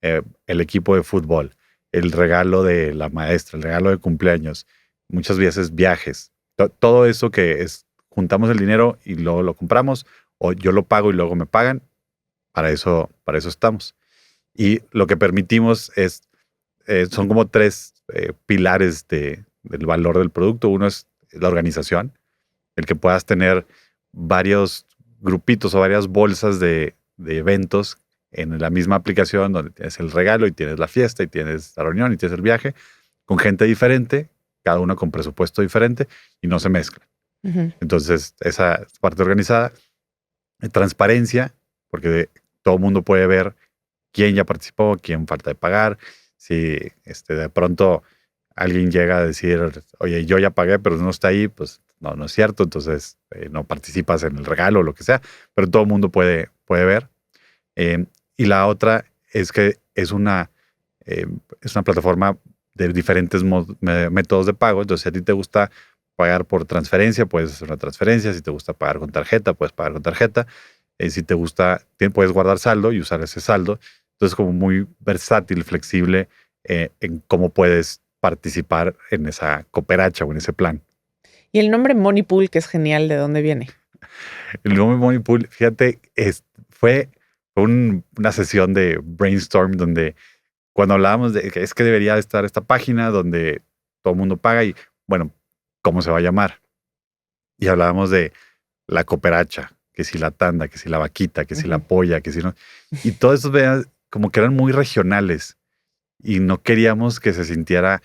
El equipo de fútbol, el regalo de la maestra, el regalo de cumpleaños, muchas veces viajes. Todo eso que es, juntamos el dinero y luego lo compramos, o yo lo pago y luego me pagan, para eso estamos. Y lo que permitimos son como tres pilares del valor del producto. Uno es la organización, el que puedas tener varios grupitos o varias bolsas de eventos en la misma aplicación donde tienes el regalo y tienes la fiesta y tienes la reunión y tienes el viaje con gente diferente, cada uno con presupuesto diferente y no se mezcla. Ujú. Entonces, esa parte organizada, transparencia, porque todo el mundo puede ver quién ya participó, quién falta de pagar, si de pronto alguien llega a decir, oye, yo ya pagué, pero no está ahí, pues no es cierto, entonces no participas en el regalo o lo que sea, pero todo el mundo puede ver. Eh, y la otra es que es una plataforma de diferentes métodos de pago, entonces si a ti te gusta pagar por transferencia, puedes hacer una transferencia, si te gusta pagar con tarjeta, puedes pagar con tarjeta, si te gusta, puedes guardar saldo y usar ese saldo, entonces como muy versátil, flexible en cómo puedes participar en esa cooperacha o en ese plan. Y el nombre Monipool, que es genial, ¿de dónde viene? El nombre Money Pool, fíjate, fue una sesión de brainstorm donde cuando hablábamos de que es que debería estar esta página donde todo el mundo paga y bueno, ¿cómo se va a llamar? y hablábamos de la cooperacha, que si la tanda, que si la vaquita, que si la polla, que si no. Y todo eso como que eran muy regionales y no queríamos que se sintiera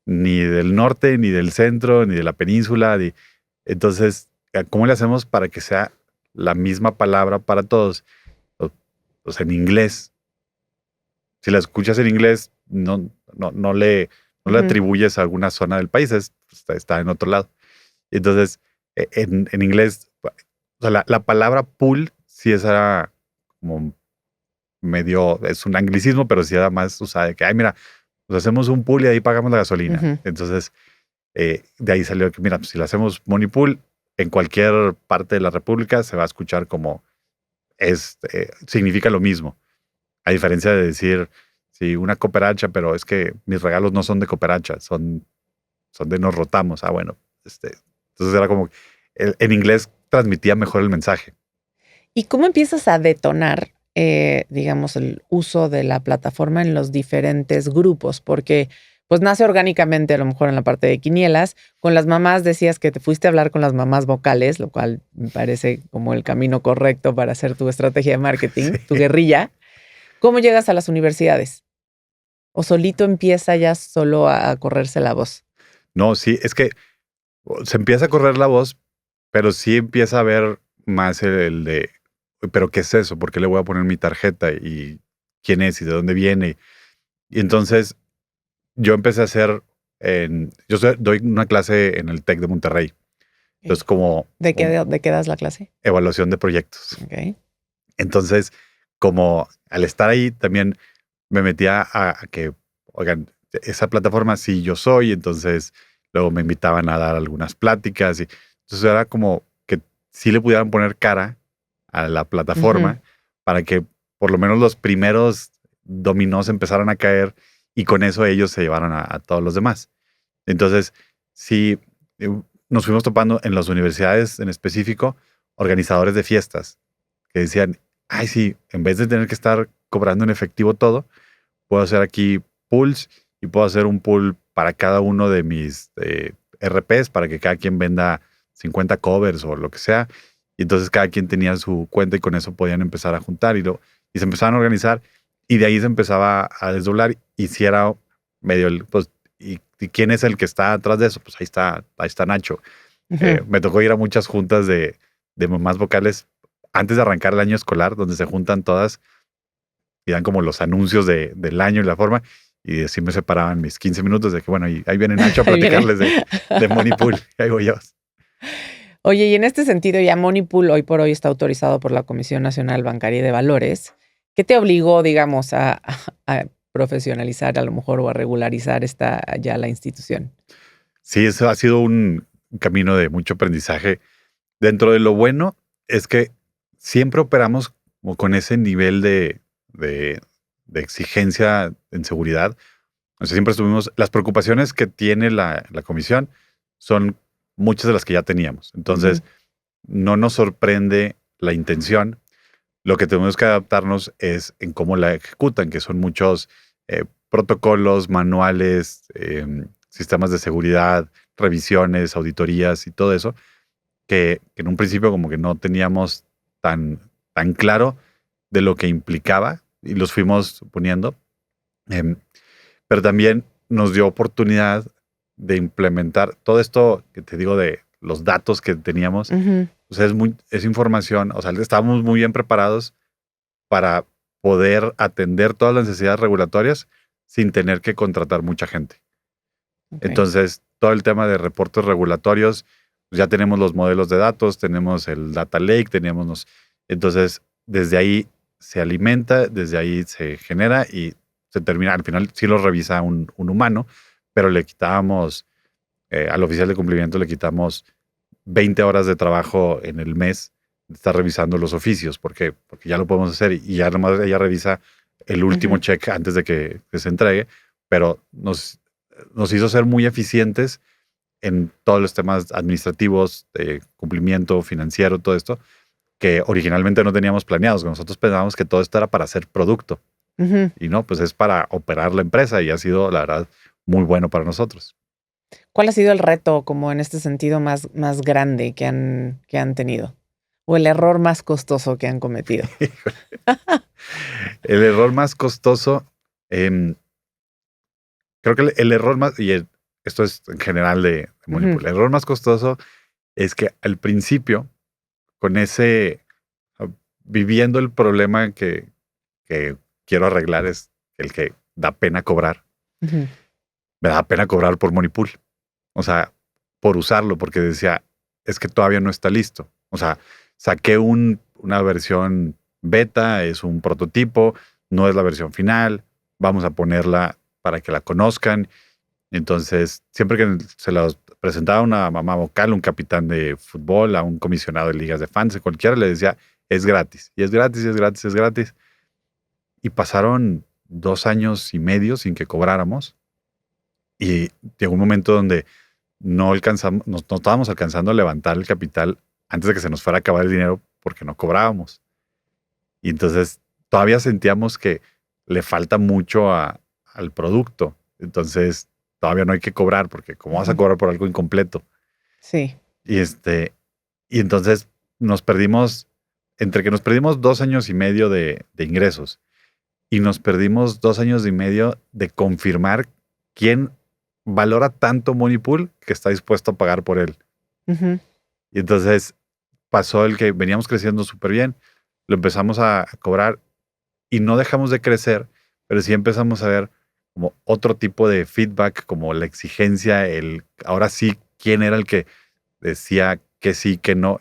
ni del norte, ni del centro, ni de la península. Entonces, ¿cómo le hacemos para que sea la misma palabra para todos? Pues en inglés. Si la escuchas en inglés, no le atribuyes a alguna zona del país, está en otro lado. Entonces, en inglés, o sea, la palabra pool sí era como medio, es un anglicismo, pero sí era más usada de que, ay, mira, pues hacemos un pool y ahí pagamos la gasolina. Entonces, de ahí salió que, mira, pues si le hacemos money pool, en cualquier parte de la República se va a escuchar como significa lo mismo. A diferencia de decir, sí, una cooperacha, pero es que mis regalos no son de cooperacha, son de nos rotamos. Ah, bueno, entonces era como, en inglés transmitía mejor el mensaje. ¿Y cómo empiezas a detonar, digamos, el uso de la plataforma en los diferentes grupos? Porque pues nace orgánicamente, a lo mejor en la parte de quinielas. Con las mamás decías que te fuiste a hablar con las mamás vocales, lo cual me parece como el camino correcto para hacer tu estrategia de marketing, tu guerrilla. ¿Cómo llegas a las universidades? ¿O solito empieza ya solo a correrse la voz? No, sí, es que se empieza a correr la voz, pero sí empieza a haber más el de, pero ¿qué es eso? ¿Por qué le voy a poner mi tarjeta? ¿Y quién es? ¿Y de dónde viene? Y entonces yo empecé a hacer, doy una clase en el TEC de Monterrey. Entonces ¿De qué das la clase? Evaluación de proyectos. Okay. Entonces, como al estar ahí también me metía a que, oigan, esa plataforma sí yo soy, entonces luego me invitaban a dar algunas pláticas y entonces era como que sí le pudieran poner cara a la plataforma para que por lo menos los primeros dominós empezaran a caer y con eso ellos se llevaran a todos los demás. Entonces, sí, nos fuimos topando en las universidades en específico organizadores de fiestas que decían, ay, sí, en vez de tener que estar cobrando en efectivo todo, puedo hacer aquí pools y puedo hacer un pool para cada uno de mis RPs para que cada quien venda 50 covers o lo que sea. Y entonces cada quien tenía su cuenta y con eso podían empezar a juntar y se empezaban a organizar y de ahí se empezaba a desdoblar y si era medio, pues, ¿y quién es el que está atrás de eso? Pues ahí está Nacho. Me tocó ir a muchas juntas de mamás vocales antes de arrancar el año escolar, donde se juntan todas y dan como los anuncios del año y la forma. Y así me separaban mis 15 minutos de que, bueno, ahí viene Nacho a platicarles de Money Pool. Y ahí voy yo. Oye, y en este sentido ya Money Pool hoy por hoy está autorizado por la Comisión Nacional Bancaria y de Valores. ¿Qué te obligó, digamos, a profesionalizar a lo mejor o a regularizar ya la institución? Sí, eso ha sido un camino de mucho aprendizaje. Dentro de lo bueno es que siempre operamos como con ese nivel de exigencia en seguridad. O sea, siempre estuvimos, las preocupaciones que tiene la comisión son muchas de las que ya teníamos. Entonces, no nos sorprende la intención. Lo que tenemos que adaptarnos es en cómo la ejecutan, que son muchos protocolos, manuales, sistemas de seguridad, revisiones, auditorías y todo eso, que en un principio como que no teníamos tan claro de lo que implicaba y los fuimos poniendo. Pero también nos dio oportunidad de implementar todo esto que te digo de los datos que teníamos. O sea, es información, o sea, estábamos muy bien preparados para poder atender todas las necesidades regulatorias sin tener que contratar mucha gente. Okay. Entonces, todo el tema de reportes regulatorios, ya tenemos los modelos de datos, tenemos el data lake, entonces, desde ahí se alimenta, desde ahí se genera y se termina. Al final sí lo revisa un humano, pero le quitábamos, al oficial de cumplimiento le quitamos 20 horas de trabajo en el mes de estar revisando los oficios, porque ya lo podemos hacer y ya nomás ella revisa el último check antes de que se entregue, pero nos hizo ser muy eficientes en todos los temas administrativos, de cumplimiento financiero, todo esto, que originalmente no teníamos planeados. Nosotros pensábamos que todo esto era para hacer producto. Y no, pues es para operar la empresa y ha sido, la verdad, muy bueno para nosotros. ¿Cuál ha sido el reto como en este sentido más grande que han tenido? ¿O el error más costoso que han cometido? El error más costoso, em, creo que el error más, esto es en general de Ujú, Monipool, el error más costoso es que al principio, con ese, ah, viviendo el problema que quiero arreglar es el que da pena cobrar, ujú, me da pena cobrar por Monipool. O sea, por usarlo, porque decía, es que todavía no está listo. O sea, saqué una versión beta, es un prototipo, no es la versión final, vamos a ponerla para que la conozcan. Entonces, siempre que se los presentaba a una mamá vocal, un capitán de fútbol, a un comisionado de ligas de fans, a cualquiera le decía, es gratis, y es gratis, y es gratis, es gratis. Y pasaron 2 años y medio sin que cobráramos. Y llegó un momento donde no alcanzamos, no estábamos alcanzando a levantar el capital antes de que se nos fuera a acabar el dinero porque no cobrábamos. Y entonces todavía sentíamos que le falta mucho al producto. Entonces todavía no hay que cobrar porque cómo vas a ujú. cobrar por algo incompleto. Sí. Y y entonces nos perdimos, entre que nos perdimos 2 años y medio de ingresos y nos perdimos 2 años y medio de confirmar quién valora tanto Moneypool que está dispuesto a pagar por él. Ujú, Y entonces pasó el que veníamos creciendo súper bien, lo empezamos a cobrar y no dejamos de crecer, pero sí empezamos a ver como otro tipo de feedback, como la exigencia, ahora sí, quién era el que decía que sí, que no,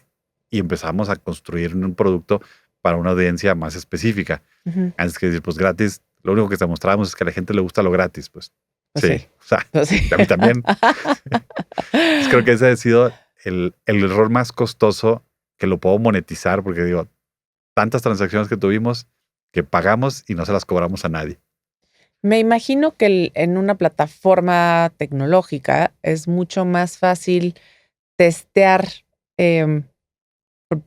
y empezamos a construir un producto para una audiencia más específica. ujú. Antes que decir, pues gratis, lo único que te mostrábamos es que a la gente le gusta lo gratis, pues Pues sí, sí, o sea, pues sí. a mí también. Entonces creo que ese ha sido el error más costoso que lo puedo monetizar, porque digo, tantas transacciones que tuvimos que pagamos y no se las cobramos a nadie. Me imagino que en una plataforma tecnológica es mucho más fácil testear em,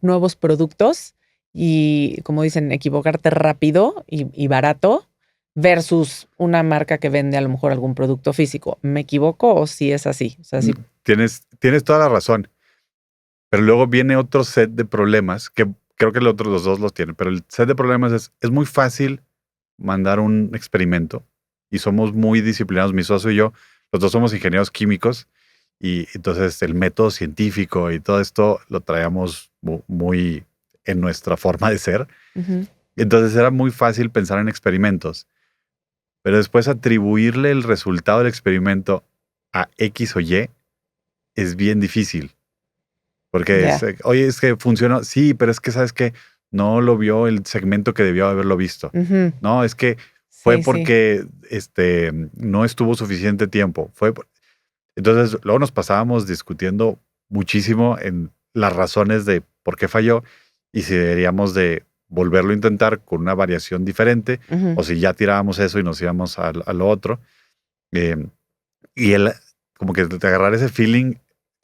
nuevos productos y, como dicen, equivocarte rápido y barato versus una marca que vende a lo mejor algún producto físico. ¿Me equivoco o si es así? O sea, Mm, sí. Tienes toda la razón, pero luego viene otro set de problemas que creo que los dos los tienen, pero el set de problemas es muy fácil mandar un experimento y somos muy disciplinados, mi socio y yo, los dos somos ingenieros químicos y entonces el método científico y todo esto lo traíamos muy en nuestra forma de ser. Ujú, Entonces era muy fácil pensar en experimentos, pero después atribuirle el resultado del experimento a X o Y es bien difícil, porque ya. oye, es que funcionó, sí, pero es que sabes que no lo vio el segmento que debió haberlo visto. Ujú, No, es que fue sí, sí. porque no estuvo suficiente tiempo. Entonces, luego nos pasábamos discutiendo muchísimo en las razones de por qué falló y si deberíamos de volverlo a intentar con una variación diferente Ujú, o si ya tirábamos eso y nos íbamos a lo otro. Em, y él, como que de agarrar ese feeling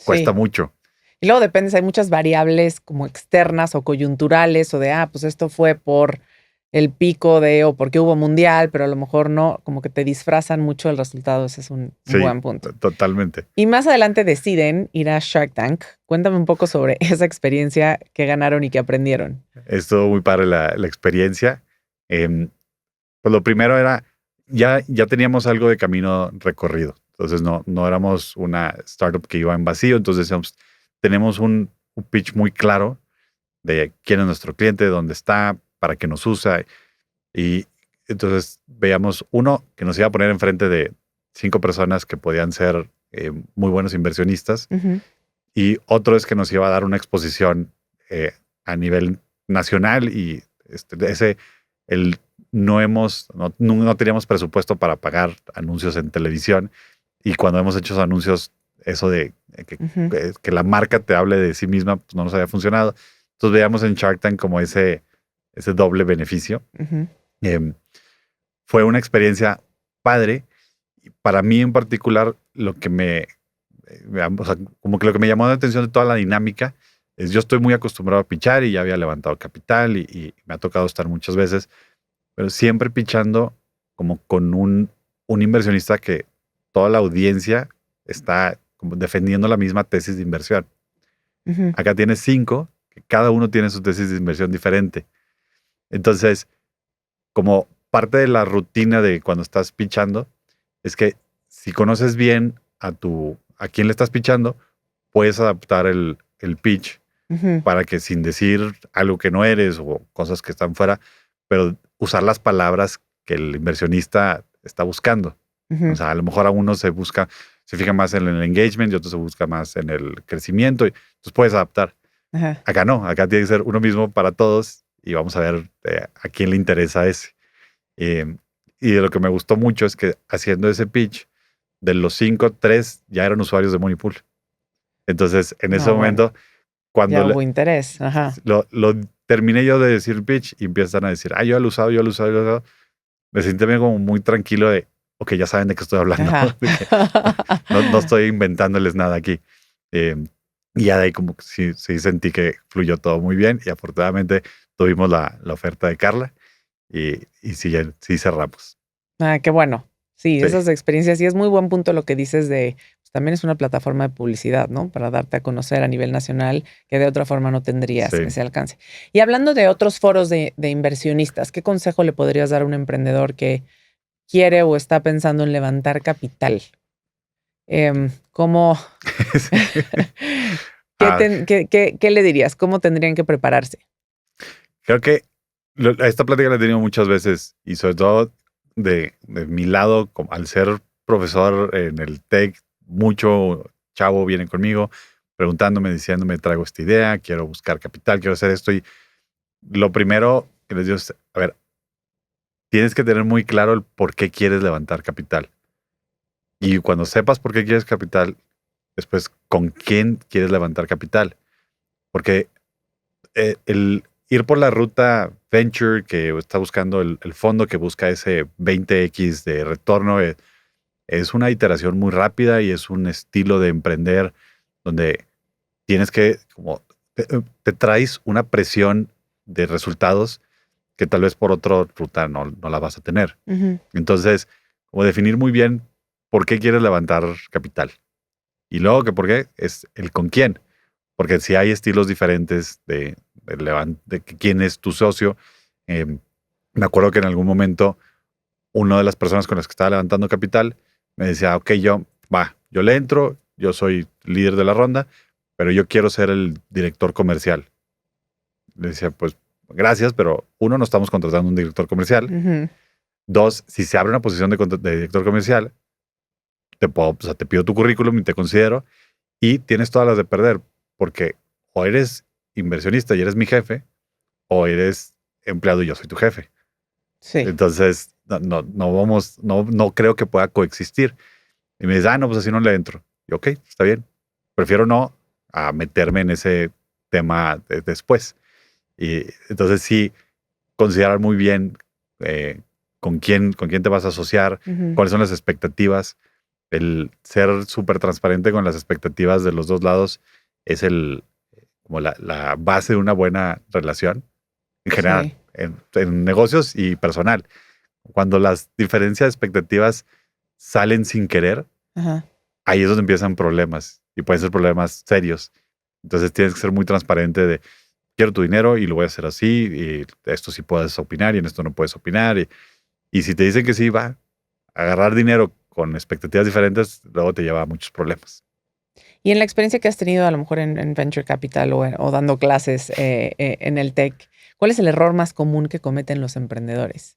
cuesta sí. mucho. Y luego depende, si hay muchas variables como externas o coyunturales o de, pues esto fue por el pico de o porque hubo mundial, pero a lo mejor no, como que te disfrazan mucho el resultado. Ese es un Sí, buen punto. totalmente. Y más adelante deciden ir a Shark Tank. Cuéntame un poco sobre esa experiencia que ganaron y que aprendieron. Estuvo muy padre la experiencia. Em, pues lo primero era, ya teníamos algo de camino recorrido. Entonces no éramos una startup que iba en vacío. Entonces decíamos, tenemos un pitch muy claro de quién es nuestro cliente, dónde está, para qué nos usa. Y entonces veíamos uno que nos iba a poner enfrente de 5 personas que podían ser muy buenos inversionistas. Ujú, Y otro es que nos iba a dar una exposición eh, a nivel nacional y el no teníamos presupuesto para pagar anuncios en televisión y cuando hemos hecho esos anuncios, eso de ujú, que la marca te hable de sí misma, pues no nos había funcionado. Entonces veíamos en Shark Tank como ese doble beneficio. ujú. Em, Fue una experiencia padre. Y para mí en particular, o sea, como que lo que me llamó la atención de toda la dinámica es yo estoy muy acostumbrado a pichar y ya había levantado capital y me ha tocado estar muchas veces, pero siempre pichando como con un inversionista que toda la audiencia está como defendiendo la misma tesis de inversión. Ujú. Acá tienes 5, que cada uno tiene su tesis de inversión diferente. Entonces, como parte de la rutina de cuando estás pitchando, es que si conoces bien a quién le estás pitchando, puedes adaptar el pitch Ujú. para que sin decir algo que no eres o cosas que están fuera, pero usar las palabras que el inversionista está buscando. O Ujú. sea, a lo mejor a uno se fija más en el engagement y otro se busca más en el crecimiento. Entonces puedes adaptar. Ajá. Acá no, acá tiene que ser uno mismo para todos y vamos a ver a quién le interesa ese. Eh, y de lo que me gustó mucho es que haciendo ese pitch, de los 5, 3 ya eran usuarios de Moneypool. Entonces, en ese No, bueno, momento, cuando ya hubo interés. Ajá. lo terminé yo de decir pitch y empiezan a decir, yo lo he usado, yo lo he usado, yo lo he usado, me sentí también como muy tranquilo de, ok, ya saben de qué estoy hablando, Ajá. de que no estoy inventándoles nada aquí. Eh, y ya de ahí como que sí sentí que fluyó todo muy bien y afortunadamente tuvimos la oferta de Carla y sí cerramos. Ah, qué bueno. Sí, Sí, esas experiencias. Y es muy buen punto lo que dices de, pues, también es una plataforma de publicidad, ¿no? Para darte a conocer a nivel nacional, que de otra forma no tendrías sí. ese alcance. Y hablando de otros foros de inversionistas, ¿qué consejo le podrías dar a un emprendedor que quiere o está pensando en levantar capital? ¿Cómo, Sí. qué, Ah, qué le dirías? ¿Cómo tendrían que prepararse? creo que esta plática la he tenido muchas veces y sobre todo de mi lado, como al ser profesor en el TEC, mucho chavo viene conmigo preguntándome, diciéndome, traigo esta idea, quiero buscar capital, quiero hacer esto. Y lo primero que les digo es, a ver, tienes que tener muy claro el por qué quieres levantar capital. Y cuando sepas por qué quieres capital, después con quién quieres levantar capital. Porque el ir por la ruta venture que está buscando el fondo que busca ese 20x de retorno es una iteración muy rápida y es un estilo de emprender donde tienes que, como, te traes una presión de resultados que tal vez por otra ruta no la vas a tener. Ujú. Entonces, como definir muy bien por qué quieres levantar capital. Y luego que por qué es el con quién. Porque si hay estilos diferentes de quién es tu socio. eh, Me acuerdo que en algún momento una de las personas con las que estaba levantando capital me decía, ok, yo le entro, yo soy líder de la ronda, pero yo quiero ser el director comercial. Le decía, pues gracias, pero uno, no estamos contratando un director comercial. Ujú. Dos, si se abre una posición de director comercial, te pido tu currículum y te considero y tienes todas las de perder, porque o eres inversionista y eres mi jefe, o eres empleado y yo soy tu jefe. Sí. Entonces, no creo que pueda coexistir. Y me dice, no, pues así no le entro. Y ok, está bien. Prefiero no a meterme en ese tema después. Y entonces sí, considerar muy bien eh, con quién te vas a asociar, Ujú. cuáles son las expectativas. El ser súper transparente con las expectativas de los dos lados es como la base de una buena relación en general, Sí. en negocios y personal. Cuando las diferencias de expectativas salen sin querer, Ajá. ahí es donde empiezan problemas y pueden ser problemas serios. Entonces tienes que ser muy transparente de quiero tu dinero y lo voy a hacer así y esto sí puedes opinar y en esto no puedes opinar. Y si te dicen que sí, agarrar dinero con expectativas diferentes, luego te lleva a muchos problemas. Y en la experiencia que has tenido a lo mejor en Venture Capital o dando clases en el tech, ¿cuál es el error más común que cometen los emprendedores?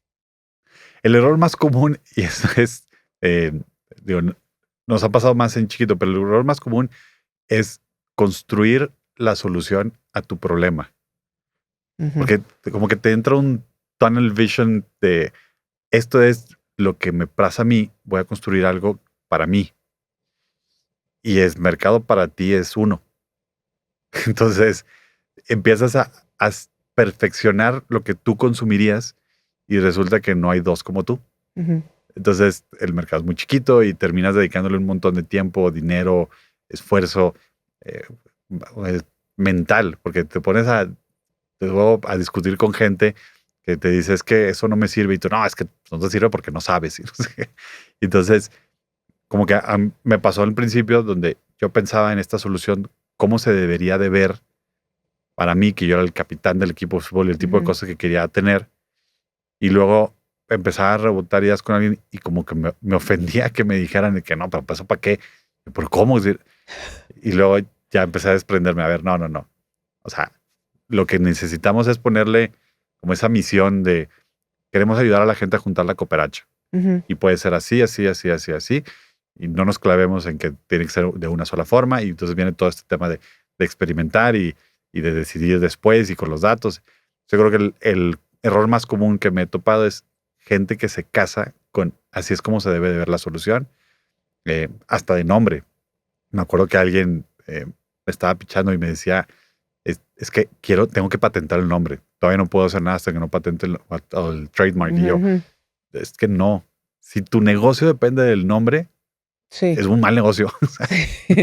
El error más común, y eso es, eh, digo, nos ha pasado más en chiquito, pero el error más común es construir la solución a tu problema. Ujú. Porque como que te entra un tunnel vision de esto es lo que me pasa a mí, voy a construir algo para mí. Y el mercado para ti es uno. Entonces empiezas a perfeccionar lo que tú consumirías y resulta que no hay dos como tú. Ujú. Entonces el mercado es muy chiquito y terminas dedicándole un montón de tiempo, dinero, esfuerzo eh, eh, mental, porque luego a discutir con gente que te dice es que eso no me sirve y tú no, es que no te sirve porque no sabes. Y no sé qué. Entonces como que me pasó al principio donde yo pensaba en esta solución, cómo se debería de ver para mí, que yo era el capitán del equipo de fútbol y el tipo de cosas que quería tener. Y luego empezaba a rebotar ideas con alguien y como que me ofendía que me dijeran de que no, pero ¿eso para qué? ¿Por cómo? Y luego ya empecé a desprenderme. A ver, no. O sea, lo que necesitamos es ponerle como esa misión de queremos ayudar a la gente a juntar la cooperacha. Y puede ser así. Y no nos clavemos en que tiene que ser de una sola forma. Y entonces viene todo este tema de experimentar y de decidir después y con los datos. Yo creo que el error más común que me he topado es gente que se casa con así es como se debe de ver la solución, hasta de nombre. Me acuerdo que alguien me estaba pichando y me decía, es que tengo que patentar el nombre. Todavía no puedo hacer nada hasta que no patente el trademark. Y yo, es que no. Si tu negocio depende del nombre, es un mal negocio.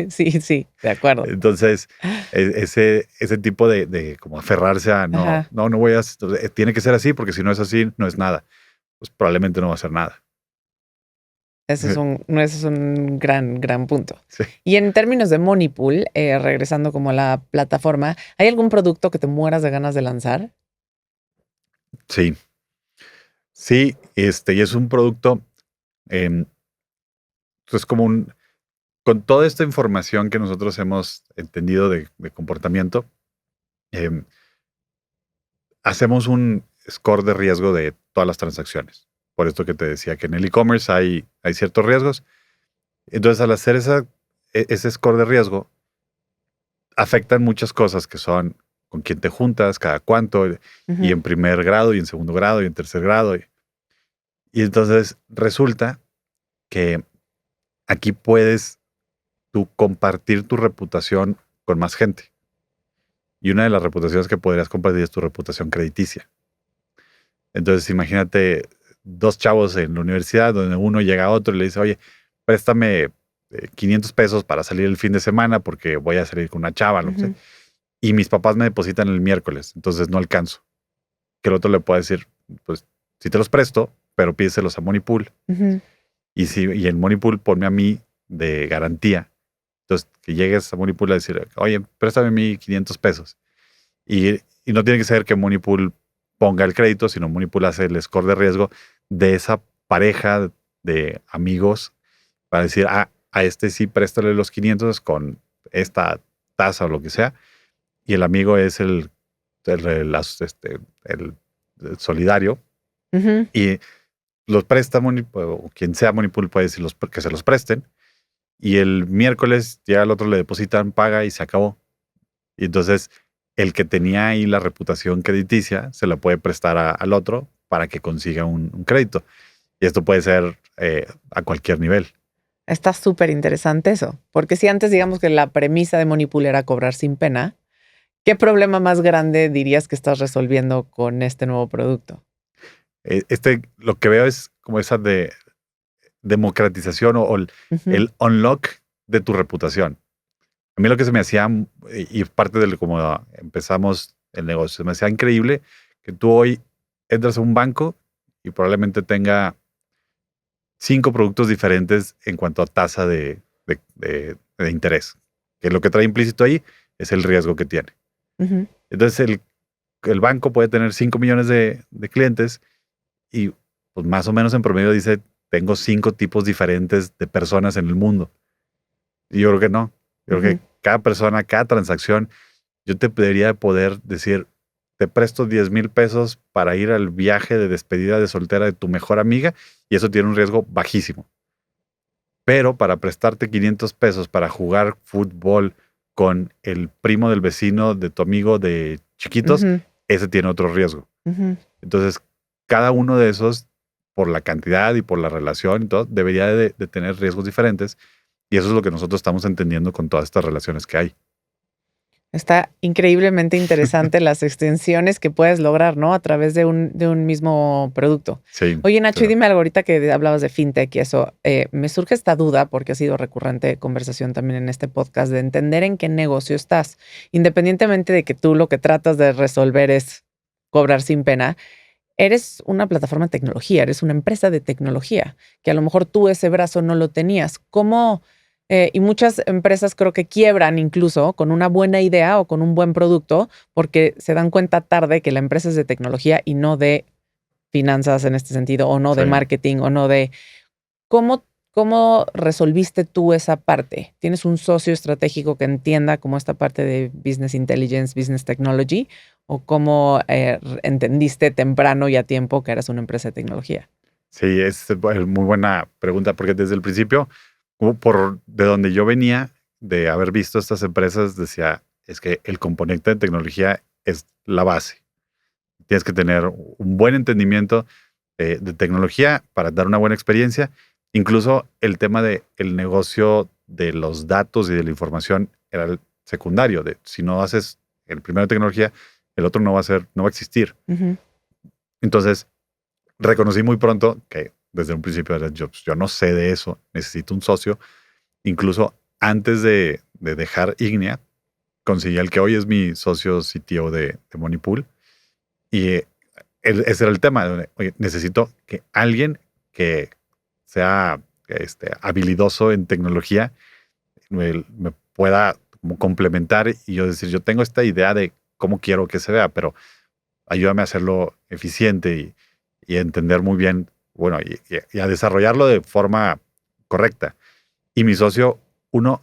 Sí, de acuerdo. Entonces, ese tipo de como aferrarse a no voy a, tiene que ser así, porque si no es así, no es nada. Pues probablemente no va a ser nada. Ese es un gran punto. Sí. Y en términos de Moneypool, regresando como a la plataforma, ¿hay algún producto que te mueras de ganas de lanzar? Sí. Sí, y es un producto, es como con toda esta información que nosotros hemos entendido de comportamiento, hacemos un score de riesgo de todas las transacciones. Por esto que te decía que en el e-commerce hay ciertos riesgos. Entonces, al hacer ese score de riesgo, afectan muchas cosas que son con quién te juntas, cada cuánto, y en primer grado, y en segundo grado, y en tercer grado. Y entonces resulta que aquí puedes tú compartir tu reputación con más gente. Y una de las reputaciones que podrías compartir es tu reputación crediticia. Entonces, imagínate 2 chavos en la universidad donde uno llega a otro y le dice, oye, préstame 500 pesos para salir el fin de semana porque voy a salir con una chava, no sé. Y mis papás me depositan el miércoles, entonces no alcanzo. Que el otro le puede decir, pues, sí te los presto, pero pídeselos a Moneypool. Y en Moneypool ponme a mí de garantía. Entonces, que llegues a Moneypool a decir, oye, préstame 1,500 pesos. Y no tiene que ser que Moneypool ponga el crédito, sino Moneypool hace el score de riesgo de esa pareja de amigos para decir, a este sí, préstale los 500 con esta tasa o lo que sea. Y el amigo es el solidario. Y los presta o quien sea Moneypool puede decir que se los presten. Y el miércoles ya al otro le depositan, paga y se acabó. Y entonces el que tenía ahí la reputación crediticia se la puede prestar al otro para que consiga un crédito. Y esto puede ser a cualquier nivel. Está súper interesante eso, porque si antes digamos que la premisa de Moneypool era cobrar sin pena, ¿qué problema más grande dirías que estás resolviendo con este nuevo producto? Lo que veo es como esa de democratización o el unlock de tu reputación. A mí lo que se me hacía, y parte de cómo empezamos el negocio, se me hacía increíble que tú hoy entras a un banco y probablemente tenga 5 productos diferentes en cuanto a tasa de interés. Que lo que trae implícito ahí es el riesgo que tiene. Entonces el banco puede tener 5 millones de clientes y pues más o menos en promedio dice, tengo 5 tipos diferentes de personas en el mundo. Y yo creo que no. Yo creo que cada persona, cada transacción, yo te debería poder decir, te presto 10,000 pesos para ir al viaje de despedida de soltera de tu mejor amiga y eso tiene un riesgo bajísimo. Pero para prestarte 500 pesos para jugar fútbol con el primo del vecino de tu amigo de chiquitos, ese tiene otro riesgo. Entonces, cada uno de esos, por la cantidad y por la relación y todo, debería de tener riesgos diferentes. Y eso es lo que nosotros estamos entendiendo con todas estas relaciones que hay. Está increíblemente interesante las extensiones que puedes lograr, ¿no? A través de un mismo producto. Sí. Oye, Nacho, Sí. y dime algo ahorita que hablabas de fintech y eso. Me surge esta duda, porque ha sido recurrente conversación también en este podcast, de entender en qué negocio estás. Independientemente de que tú lo que tratas de resolver es cobrar sin pena, eres una plataforma de tecnología, eres una empresa de tecnología, que a lo mejor tú ese brazo no lo tenías. ¿Cómo? Y muchas empresas creo que quiebran incluso con una buena idea o con un buen producto porque se dan cuenta tarde que la empresa es de tecnología y no de finanzas en este sentido, o no de Sí. marketing, o no de... ¿Cómo resolviste tú esa parte? ¿Tienes un socio estratégico que entienda como esta parte de business intelligence, business technology? ¿O cómo entendiste temprano y a tiempo que eras una empresa de tecnología? Sí, es muy buena pregunta, porque desde el principio, como por de donde yo venía, de haber visto estas empresas, decía, es que el componente de tecnología es la base. Tienes que tener un buen entendimiento de tecnología para dar una buena experiencia. Incluso el tema del negocio de los datos y de la información era el secundario. De si no haces el primero de tecnología, el otro no va a ser, no va a existir. Ujú. Entonces, reconocí muy pronto que desde un principio era yo no sé de eso, necesito un socio. Incluso antes de dejar Ignea, conseguí al que hoy es mi socio CTO de Moneypool. Y ese era el tema. Oye, necesito que alguien que sea habilidoso en tecnología me pueda como complementar y yo decir, yo tengo esta idea de cómo quiero que se vea, pero ayúdame a hacerlo eficiente y a entender muy bien, bueno, y a desarrollarlo de forma correcta. Y mi socio, una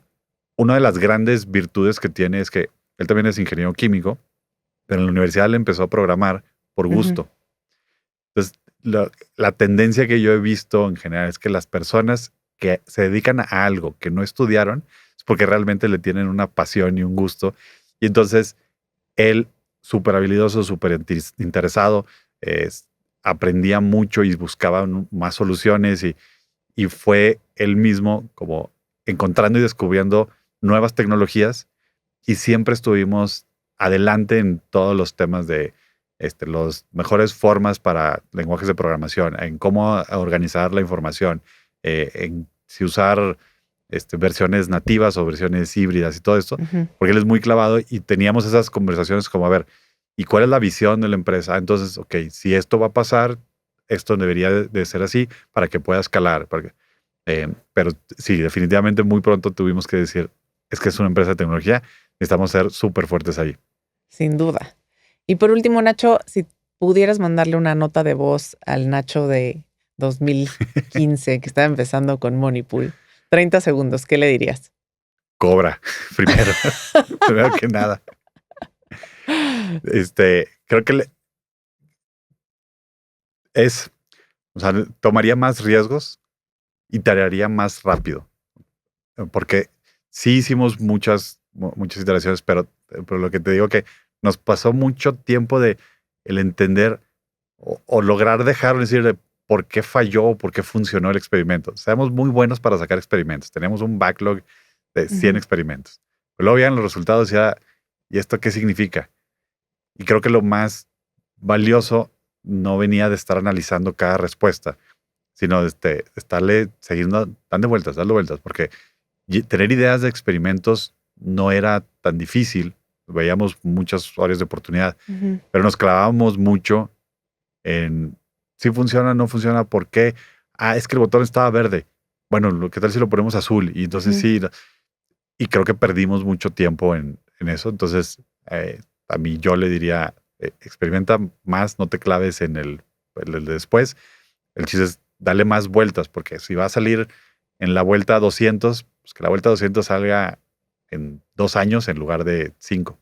de las grandes virtudes que tiene es que él también es ingeniero químico, pero en la universidad le empezó a programar por Ujú. gusto. Entonces, la tendencia que yo he visto en general es que las personas que se dedican a algo que no estudiaron es porque realmente le tienen una pasión y un gusto. Y entonces, él, súper habilidoso, súper interesado, es- aprendía mucho y buscaba más soluciones y fue él mismo como encontrando y descubriendo nuevas tecnologías y siempre estuvimos adelante en todos los temas de los mejores formas para lenguajes de programación, en cómo organizar la información, en si usar versiones nativas o versiones híbridas y todo esto, Ujú. porque él es muy clavado y teníamos esas conversaciones como, a ver, ¿y cuál es la visión de la empresa? Entonces, ok, si esto va a pasar, esto debería de ser así para que pueda escalar. Pero sí, definitivamente muy pronto tuvimos que decir, es que es una empresa de tecnología, necesitamos ser súper fuertes ahí. Sin duda. Y por último, Nacho, si pudieras mandarle una nota de voz al Nacho de 2015 que estaba empezando con Moneypool, 30 segundos, ¿qué le dirías? Cobra, primero, primero que nada. Creo que es, o sea, tomaría más riesgos y tarearía más rápido, porque sí hicimos muchas iteraciones, pero lo que te digo que nos pasó mucho tiempo de el entender o lograr dejar decir de por qué falló o por qué funcionó el experimento. Seamos muy buenos para sacar experimentos. Teníamos un backlog de 100 Ujú. experimentos. Pero luego veían los resultados y ya, ¿y esto qué significa? Y creo que lo más valioso no venía de estar analizando cada respuesta, sino de estarle siguiendo, dando vueltas, porque tener ideas de experimentos no era tan difícil. Veíamos muchas áreas de oportunidad, Ujú. pero nos clavábamos mucho en si funciona, no funciona, ¿por qué? Ah, es que el botón estaba verde. Bueno, ¿qué tal si lo ponemos azul? Y entonces Ujú. sí, y creo que perdimos mucho tiempo en eso. Entonces, a mí yo le diría, experimenta más, no te claves en el de después. El chiste es darle más vueltas, porque si va a salir en la vuelta 200, pues que la vuelta 200 salga en 2 años en lugar de 5.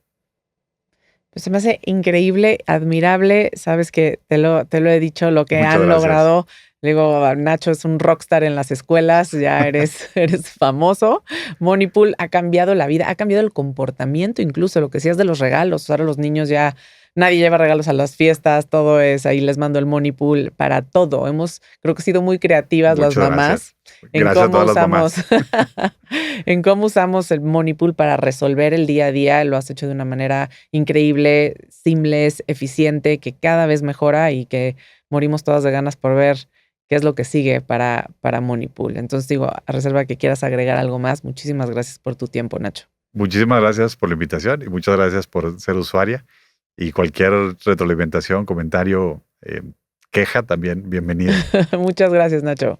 Pues se me hace increíble, admirable. Sabes que te lo he dicho, lo que Muchas han gracias. logrado. Le digo, Nacho es un rockstar en las escuelas, ya eres, eres famoso. Moneypool ha cambiado la vida, ha cambiado el comportamiento, incluso lo que decías de los regalos. Ahora los niños ya, nadie lleva regalos a las fiestas, todo es, ahí les mando el Moneypool para todo. Creo que sido muy creativas las Muchas mamás gracias. en Gracias a cómo todas las usamos, mamás. en cómo usamos el Moneypool para resolver el día a día. Lo has hecho de una manera increíble, seamless, eficiente, que cada vez mejora y que morimos todas de ganas por ver qué es lo que sigue para Moneypool. Entonces digo, a reserva que quieras agregar algo más, muchísimas gracias por tu tiempo, Nacho. Muchísimas gracias por la invitación y muchas gracias por ser usuaria. Y cualquier retroalimentación, comentario, queja también, bienvenida. Muchas gracias, Nacho.